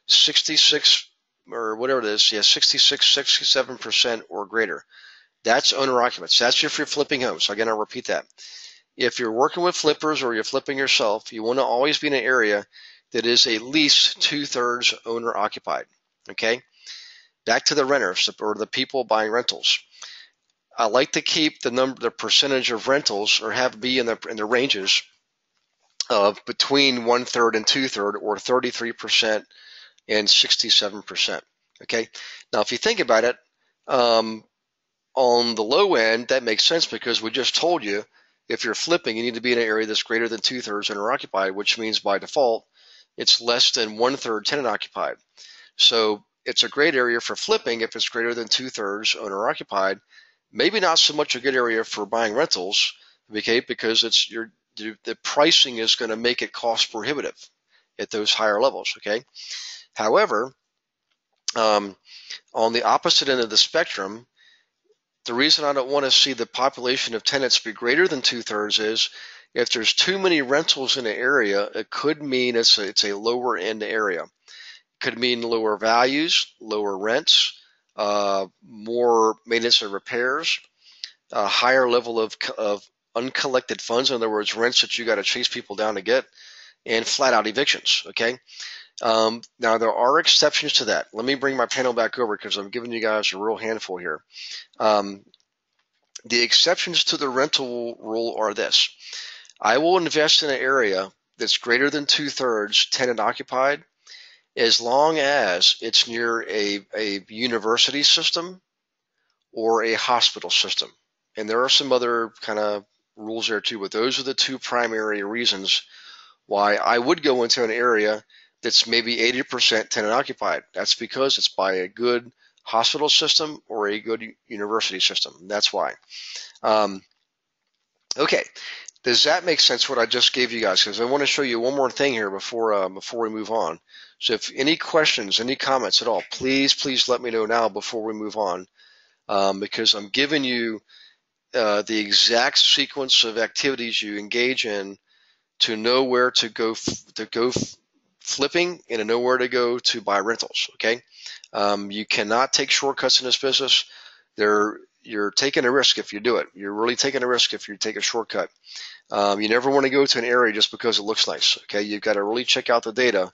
66 or whatever it is, 66, 67% or greater. That's owner occupants. That's if you're flipping homes. So again, I'll repeat that. If you're working with flippers or you're flipping yourself, you want to always be in an area that is at least 2/3 owner occupied. Okay? Back to the renters or the people buying rentals. I like to keep the percentage of rentals or be in the ranges of between 1/3 and 2/3 or 33% and 67%. Okay. Now, if you think about it, on the low end, that makes sense because we just told you if you're flipping, you need to be in an area that's greater than 2/3 owner occupied, which means by default, it's less than 1/3 tenant occupied. So it's a great area for flipping if it's greater than 2/3 owner occupied. Maybe not so much a good area for buying rentals, okay, because the pricing is going to make it cost prohibitive at those higher levels, okay? However, on the opposite end of the spectrum, the reason I don't want to see the population of tenants be greater than 2/3 is if there's too many rentals in an area, it could mean it's a lower end area. It could mean lower values, lower rents, more maintenance and repairs, a higher level of uncollected funds, in other words, rents that you got to chase people down to get, and flat out evictions, okay? Now, there are exceptions to that. Let me bring my panel back over because I'm giving you guys a real handful here. The exceptions to the rental rule are this. I will invest in an area that's greater than 2/3 tenant occupied as long as it's near a university system or a hospital system. And there are some other kind of rules there too, but those are the two primary reasons why I would go into an area that's maybe 80% tenant occupied. That's because it's by a good hospital system or a good university system. That's why. Okay. Does that make sense what I just gave you guys? Because I want to show you one more thing here before we move on. So if any questions, any comments at all, please let me know now before we move on, because I'm giving you the exact sequence of activities you engage in to know where to go flipping and to know where to go to buy rentals. Okay, you cannot take shortcuts in this business. You're taking a risk if you do it. You're really taking a risk if you take a shortcut. You never want to go to an area just because it looks nice. Okay, you've got to really check out the data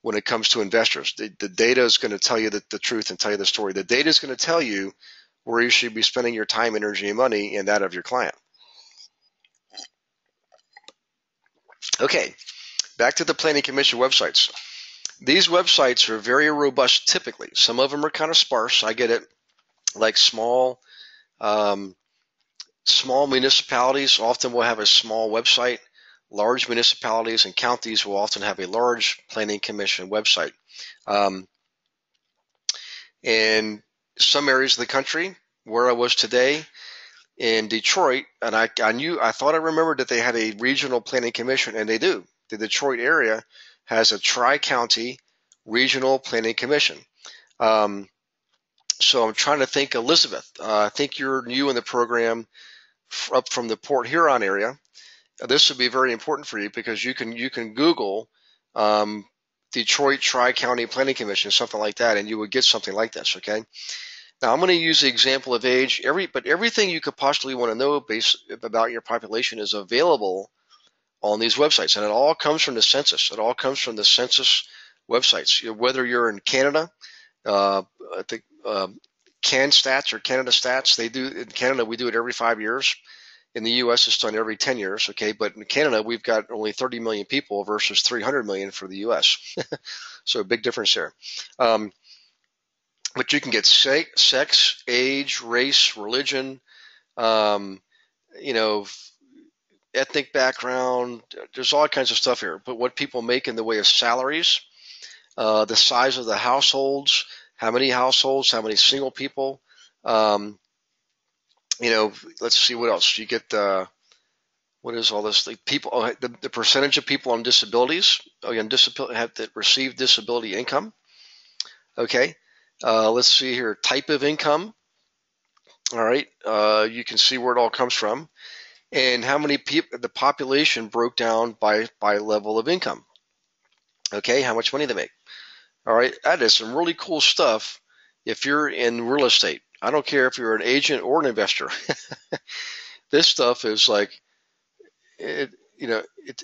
when it comes to investors. The data is going to tell you the truth and tell you the story. The data is going to tell you where you should be spending your time, energy, and money, and that of your client. Okay, back to the planning commission websites. These websites are very robust typically. Some of them are kind of sparse. I get it. Like small municipalities often will have a small website. Large municipalities and counties will often have a large planning commission website. In some areas of the country, where I was today in Detroit, and I thought I remembered that they had a regional planning commission, and they do. The Detroit area has a tri-county regional planning commission. So I'm trying to think, Elizabeth, I think you're new in the program up from the Port Huron area. This would be very important for you because you can Google um, Detroit Tri-County Planning Commission, something like that, and you would get something like this. Okay. Now I'm going to use the example of age. But everything you could possibly want to know about your population is available on these websites, and it all comes from the census. It all comes from the census websites. Whether you're in Canada, I think CanStats or Canada Stats, they do in Canada. We do it every 5 years. In the U.S., it's done every 10 years. Okay, but in Canada, we've got only 30 million people versus 300 million for the U.S. So a big difference there. But you can get sex, age, race, religion, um, you know, ethnic background. There's all kinds of stuff here. But what people make in the way of salaries, the size of the households, how many households, how many single people. Let's see what else. You get what is all this? Like people, the percentage of people on disabilities, again, have that receive disability income. Okay. Let's see here. Type of income. All right. You can see where it all comes from. And how many people, the population broke down by level of income. Okay. How much money they make. All right. That is some really cool stuff if you're in real estate. I don't care if you're an agent or an investor. This stuff is like,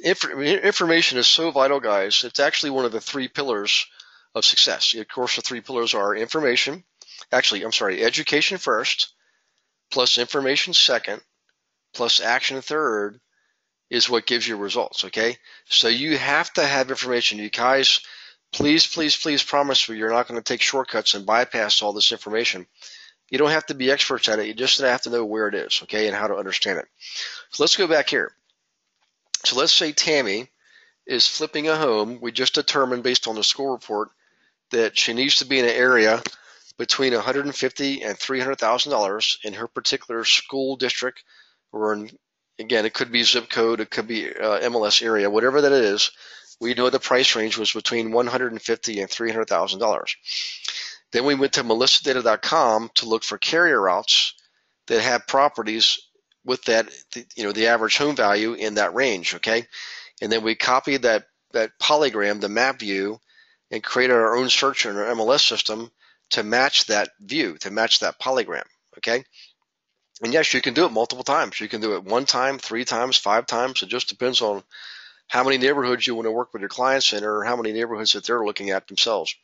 information is so vital, guys. It's actually one of the 3 pillars of success. Of course, the 3 pillars are information. Actually, I'm sorry, education first, plus information second, plus action third is what gives you results. Okay, so you have to have information. You guys, please, please, please promise me you're not going to take shortcuts and bypass all this information. You don't have to be experts at it. You just have to know where it is, okay, and how to understand it. So let's go back here. So let's say Tammy is flipping a home. We just determined based on the school report that she needs to be in an area between $150,000 and $300,000 in her particular school district, or again, it could be zip code, it could be MLS area, whatever that is. We know the price range was between $150,000 and $300,000. Then we went to melissadata.com to look for carrier routes that have properties with that, the average home value in that range, okay? And then we copied that polygram, the map view, and created our own search in our MLS system to match that view, to match that polygram, okay? And yes, you can do it multiple times. You can do it 1 time, 3 times, 5 times. It just depends on how many neighborhoods you want to work with your clients in, or how many neighborhoods that they're looking at themselves.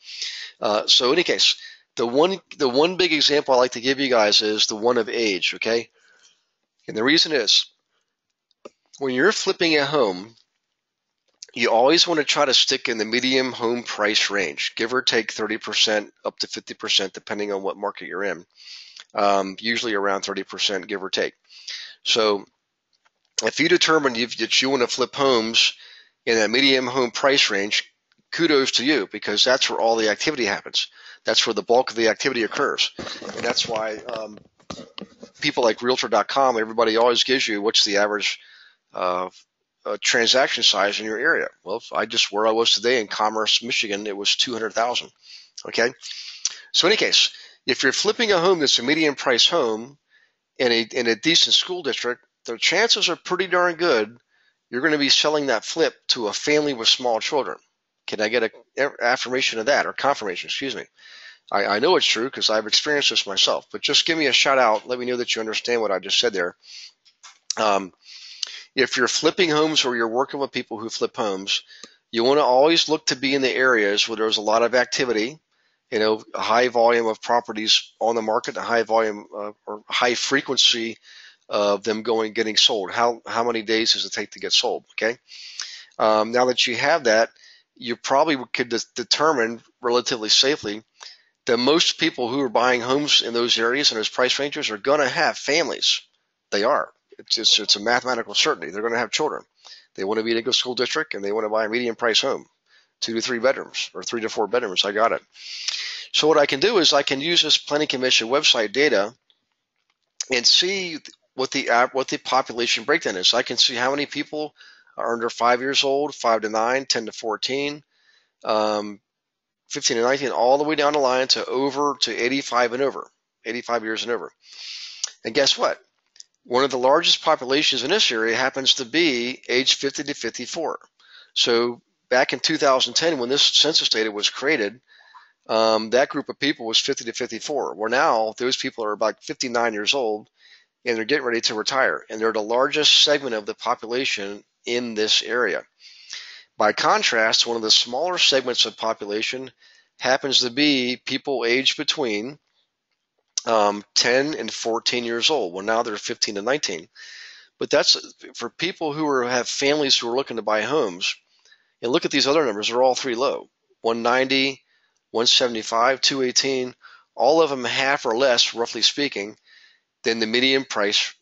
So in any case, the one big example I like to give you guys is the one of age, okay? And the reason is, when you're flipping a home, you always want to try to stick in the medium home price range, give or take 30% up to 50%, depending on what market you're in. Usually around 30%, give or take. So if you determine that you want to flip homes in that medium home price range, kudos to you, because that's where all the activity happens. That's where the bulk of the activity occurs. And that's why people like Realtor.com, everybody always gives you what's the average transaction size in your area. Well, where I was today in Commerce, Michigan, it was 200,000. Okay. So in any case, if you're flipping a home that's a medium price home in a decent school district, the chances are pretty darn good you're going to be selling that flip to a family with small children. Can I get an affirmation of that, or confirmation? Excuse me. I know it's true because I've experienced this myself, but just give me a shout out. Let me know that you understand what I just said there. If you're flipping homes or you're working with people who flip homes, you want to always look to be in the areas where there's a lot of activity, a high volume of properties on the market, a high volume or high frequency of them getting sold. How many days does it take to get sold? Okay. Now that you have that, you probably could determine relatively safely that most people who are buying homes in those areas and those price ranges are going to have families. They are. It's a mathematical certainty. They're going to have children. They want to be in a good school district, and they want to buy a medium price home, 2 to 3 bedrooms or 3 to 4 bedrooms. I got it. So what I can do is I can use this Planning Commission website data and see what the population breakdown is. So I can see how many people are under 5 years old, 5 to 9, 10 to 14. 15 and 19, all the way down the line to over to 85 and over, 85 years and over. And guess what? One of the largest populations in this area happens to be age 50 to 54. So back in 2010, when this census data was created, that group of people was 50 to 54. Well, now those people are about 59 years old, and they're getting ready to retire. And they're the largest segment of the population in this area. By contrast, one of the smaller segments of population happens to be people aged between 10 and 14 years old. Well, now they're 15 and 19. But that's for people who have families who are looking to buy homes. And look at these other numbers. They're all three low. 190, 175, 218, all of them half or less, roughly speaking, than the median price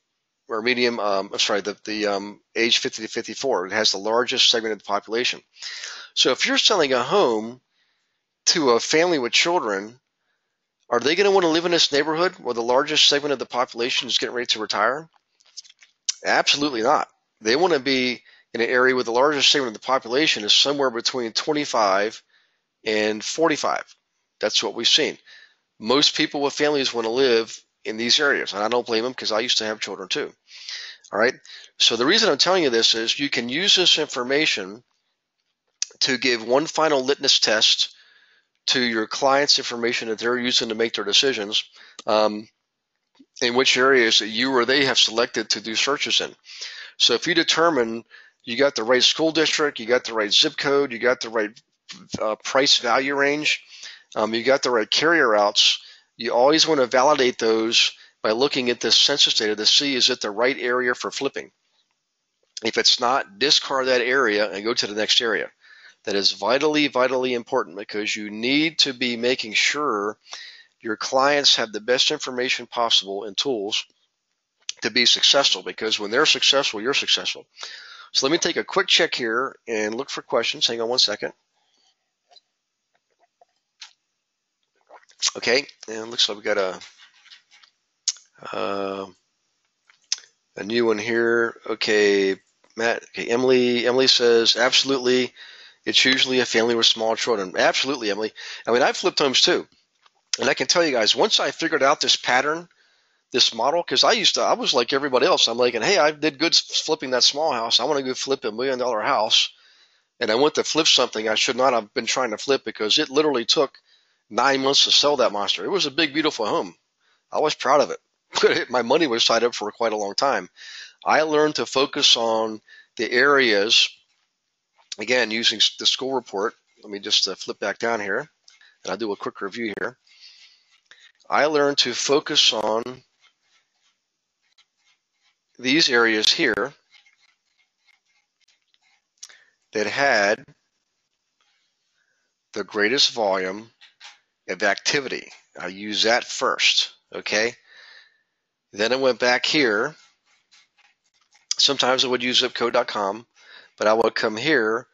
or medium, the age 50 to 54. It has the largest segment of the population. So if you're selling a home to a family with children, are they going to want to live in this neighborhood where the largest segment of the population is getting ready to retire? Absolutely not. They want to be in an area where the largest segment of the population is somewhere between 25 and 45. That's what we've seen. Most people with families want to live in these areas, and I don't blame them because I used to have children too. All right. So the reason I'm telling you this is you can use this information to give one final litmus test to your clients' information that they're using to make their decisions, in which areas that you or they have selected to do searches in. So if you determine you got the right school district, you got the right zip code, you got the right price value range, you got the right carrier routes, you always want to validate those by looking at this census data to see is it the right area for flipping. If it's not, discard that area and go to the next area. That is vitally, vitally important because you need to be making sure your clients have the best information possible and tools to be successful, because when they're successful, you're successful. So let me take a quick check here and look for questions. Hang on one second. Okay, and it looks like we got a new one here. Okay, Matt. Okay, Emily says absolutely. It's usually a family with small children. Absolutely, Emily. I mean, I've flipped homes too, and I can tell you guys, once I figured out this pattern, this model, because I was like everybody else. I'm like, hey, I did good flipping that small house. I want to go flip $1 million house, and I went to flip something I should not have been trying to flip because it literally took 9 months to sell that monster. It was a big, beautiful home. I was proud of it. My money was tied up for quite a long time. I learned to focus on the areas, again, using the school report. Let me just flip back down here, and I'll do a quick review here. I learned to focus on these areas here that had the greatest volume of activity. I use that first, okay? Then I went back here. Sometimes I would use zipcode.com, but I would come here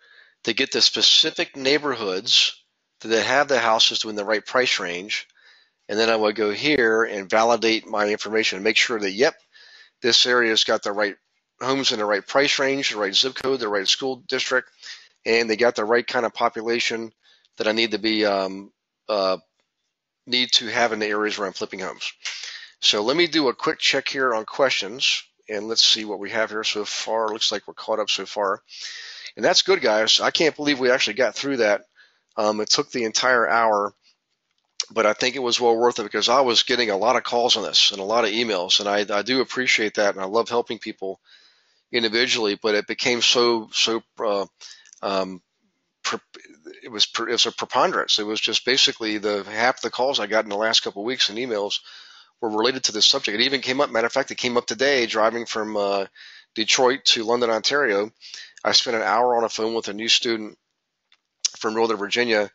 to get the specific neighborhoods that have the houses within the right price range. And then I would go here and validate my information and make sure that, yep, this area's got the right homes in the right price range, the right zip code, the right school district, and they got the right kind of population that I need to be need to have in the areas where I'm flipping homes. So let me do a quick check here on questions, and let's see what we have here so far. Looks like we're caught up so far, and that's good, guys. I can't believe we actually got through that. It took the entire hour, but I think it was well worth it because I was getting a lot of calls on this and a lot of emails, and I do appreciate that, and I love helping people individually, but it became it was a preponderance. It was just basically half the calls I got in the last couple of weeks in emails were related to this subject. It even came up, matter of fact, it came up today driving from Detroit to London, Ontario. I spent an hour on a phone with a new student from Northern Virginia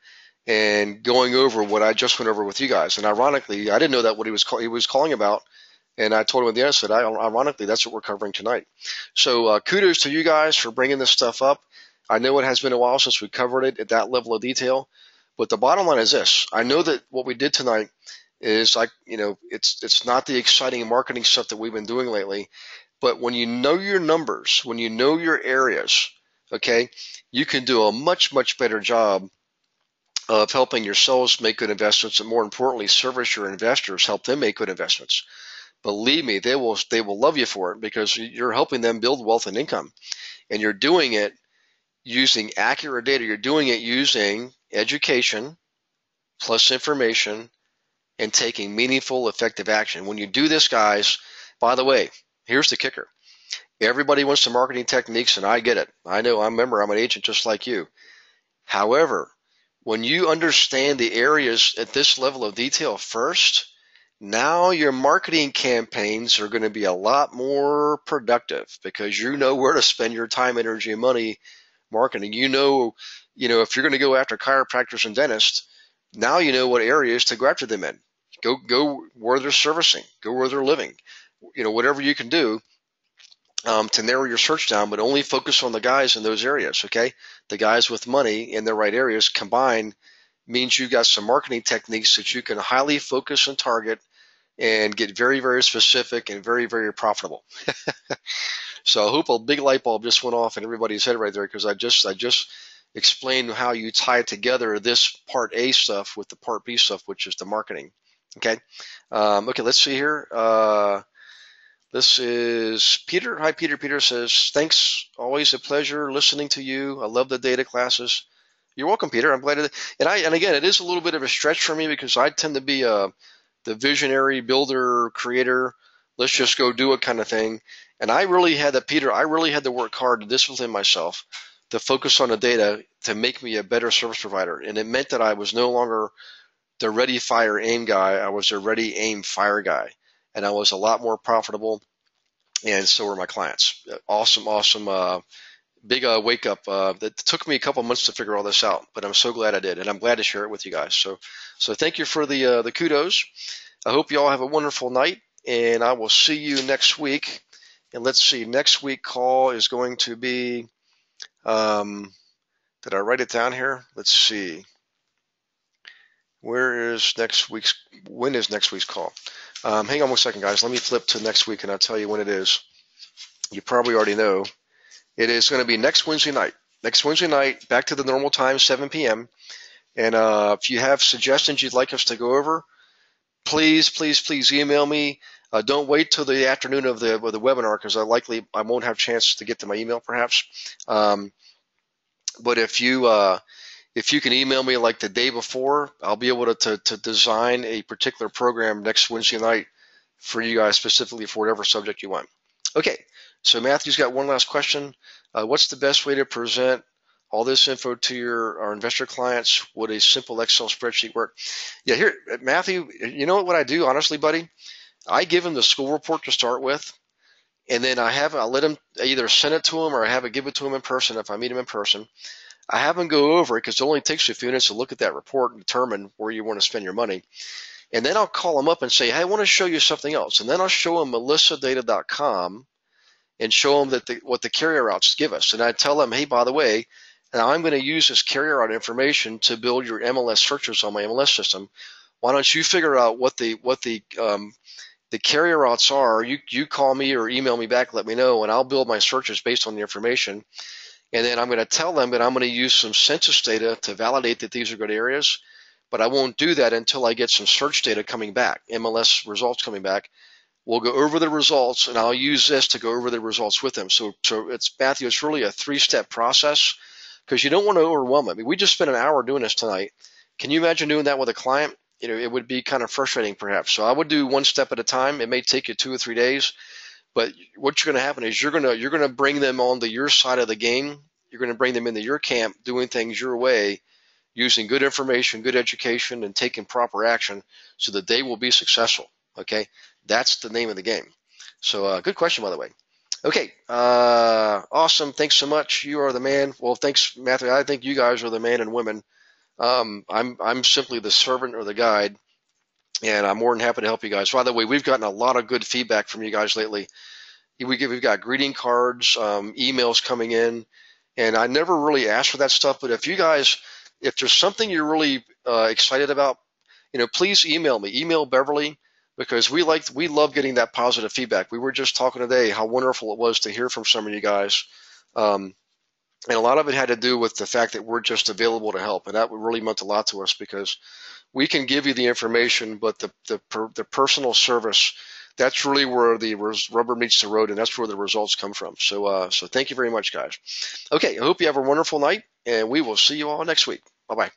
and going over what I just went over with you guys. And ironically, I didn't know that what he was calling about. And I told him at the end, I said, ironically, that's what we're covering tonight. So kudos to you guys for bringing this stuff up. I know it has been a while since we covered it at that level of detail, but the bottom line is this. I know that what we did tonight is it's not the exciting marketing stuff that we've been doing lately, but when you know your numbers, when you know your areas, okay, you can do a much, much better job of helping yourselves make good investments, and more importantly, service your investors, help them make good investments. Believe me, they will love you for it, because you're helping them build wealth and income, and you're doing it using accurate data. You're doing it using education plus information and taking meaningful, effective action. When you do this, guys, by the way, here's the kicker. Everybody wants the marketing techniques, and I get it. I know. I remember I'm an agent just like you. However, when you understand the areas at this level of detail first, now your marketing campaigns are going to be a lot more productive, because you know where to spend your time, energy, and money marketing. You know, if you're going to go after chiropractors and dentists, now you know what areas to go after them in. Go where they're servicing, go where they're living, whatever you can do to narrow your search down, but only focus on the guys in those areas, okay? The guys with money in the right areas combined means you've got some marketing techniques that you can highly focus and target and get very, very specific and very, very profitable. So I hope a big light bulb just went off in everybody's head right there, because I just explained how you tie together this part A stuff with the part B stuff, which is the marketing. Okay. Okay, let's see here. This is Peter. Hi, Peter. Peter says, thanks. Always a pleasure listening to you. I love the data classes. You're welcome, Peter. I'm glad. And again, it is a little bit of a stretch for me, because I tend to be the visionary builder, creator. Let's just go do it kind of thing. And I really had to work hard to discipline myself to focus on the data to make me a better service provider. And it meant that I was no longer the ready, fire, aim guy. I was a ready, aim, fire guy. And I was a lot more profitable, and so were my clients. Awesome, big wake up. It took me a couple months to figure all this out, but I'm so glad I did, and I'm glad to share it with you guys. So thank you for the kudos. I hope you all have a wonderful night, and I will see you next week. And let's see, next week call is going to be, did I write it down here? Let's see. When is next week's call? Hang on one second, guys. Let me flip to next week, and I'll tell you when it is. You probably already know. It is going to be next Wednesday night. Next Wednesday night, back to the normal time, 7 p.m. And if you have suggestions you'd like us to go over, please email me. Don't wait till the afternoon of the webinar, because I won't have a chance to get to my email perhaps. But if you can email me like the day before, I'll be able to design a particular program next Wednesday night for you guys, specifically for whatever subject you want. Okay, so Matthew's got one last question. What's the best way to present all this info to our investor clients? Would a simple Excel spreadsheet work? Yeah, here, Matthew, you know what I do, honestly, buddy? I give them the school report to start with, and then I let them either send it to them, or I have it give it to them in person if I meet them in person. I have them go over it, because it only takes you a few minutes to look at that report and determine where you want to spend your money. And then I'll call them up and say, hey, I want to show you something else. And then I'll show them melissadata.com and show them what the carrier routes give us. And I tell them, hey, by the way, now I'm going to use this carrier route information to build your MLS searches on my MLS system. Why don't you figure out what the carrier routes are? You call me or email me back, let me know, and I'll build my searches based on the information. And then I'm going to tell them that I'm going to use some census data to validate that these are good areas, but I won't do that until I get some search data coming back, MLS results coming back. We'll go over the results, and I'll use this to go over the results with them. So Matthew, it's really a 3-step process, because you don't want to overwhelm it. I mean, we just spent an hour doing this tonight. Can you imagine doing that with a client? It would be kind of frustrating perhaps. So I would do one step at a time. It may take you 2 or 3 days. But what's going to happen is you're going to bring them onto your side of the game. You're going to bring them into your camp, doing things your way, using good information, good education, and taking proper action, so that they will be successful. Okay, that's the name of the game. So good question, by the way. Okay, awesome. Thanks so much. You are the man. Well, thanks, Matthew. I think you guys are the man and women. I'm simply the servant or the guide. And I'm more than happy to help you guys. By the way, we've gotten a lot of good feedback from you guys lately. We've got greeting cards, emails coming in, and I never really asked for that stuff. But if there's something you're really excited about, please email me. Email Beverly, because we love getting that positive feedback. We were just talking today how wonderful it was to hear from some of you guys. And a lot of it had to do with the fact that we're just available to help. And that really meant a lot to us because we can give you the information, but the personal service, that's really where the rubber meets the road, and that's where the results come from. So thank you very much, guys. Okay, I hope you have a wonderful night, and we will see you all next week. Bye-bye.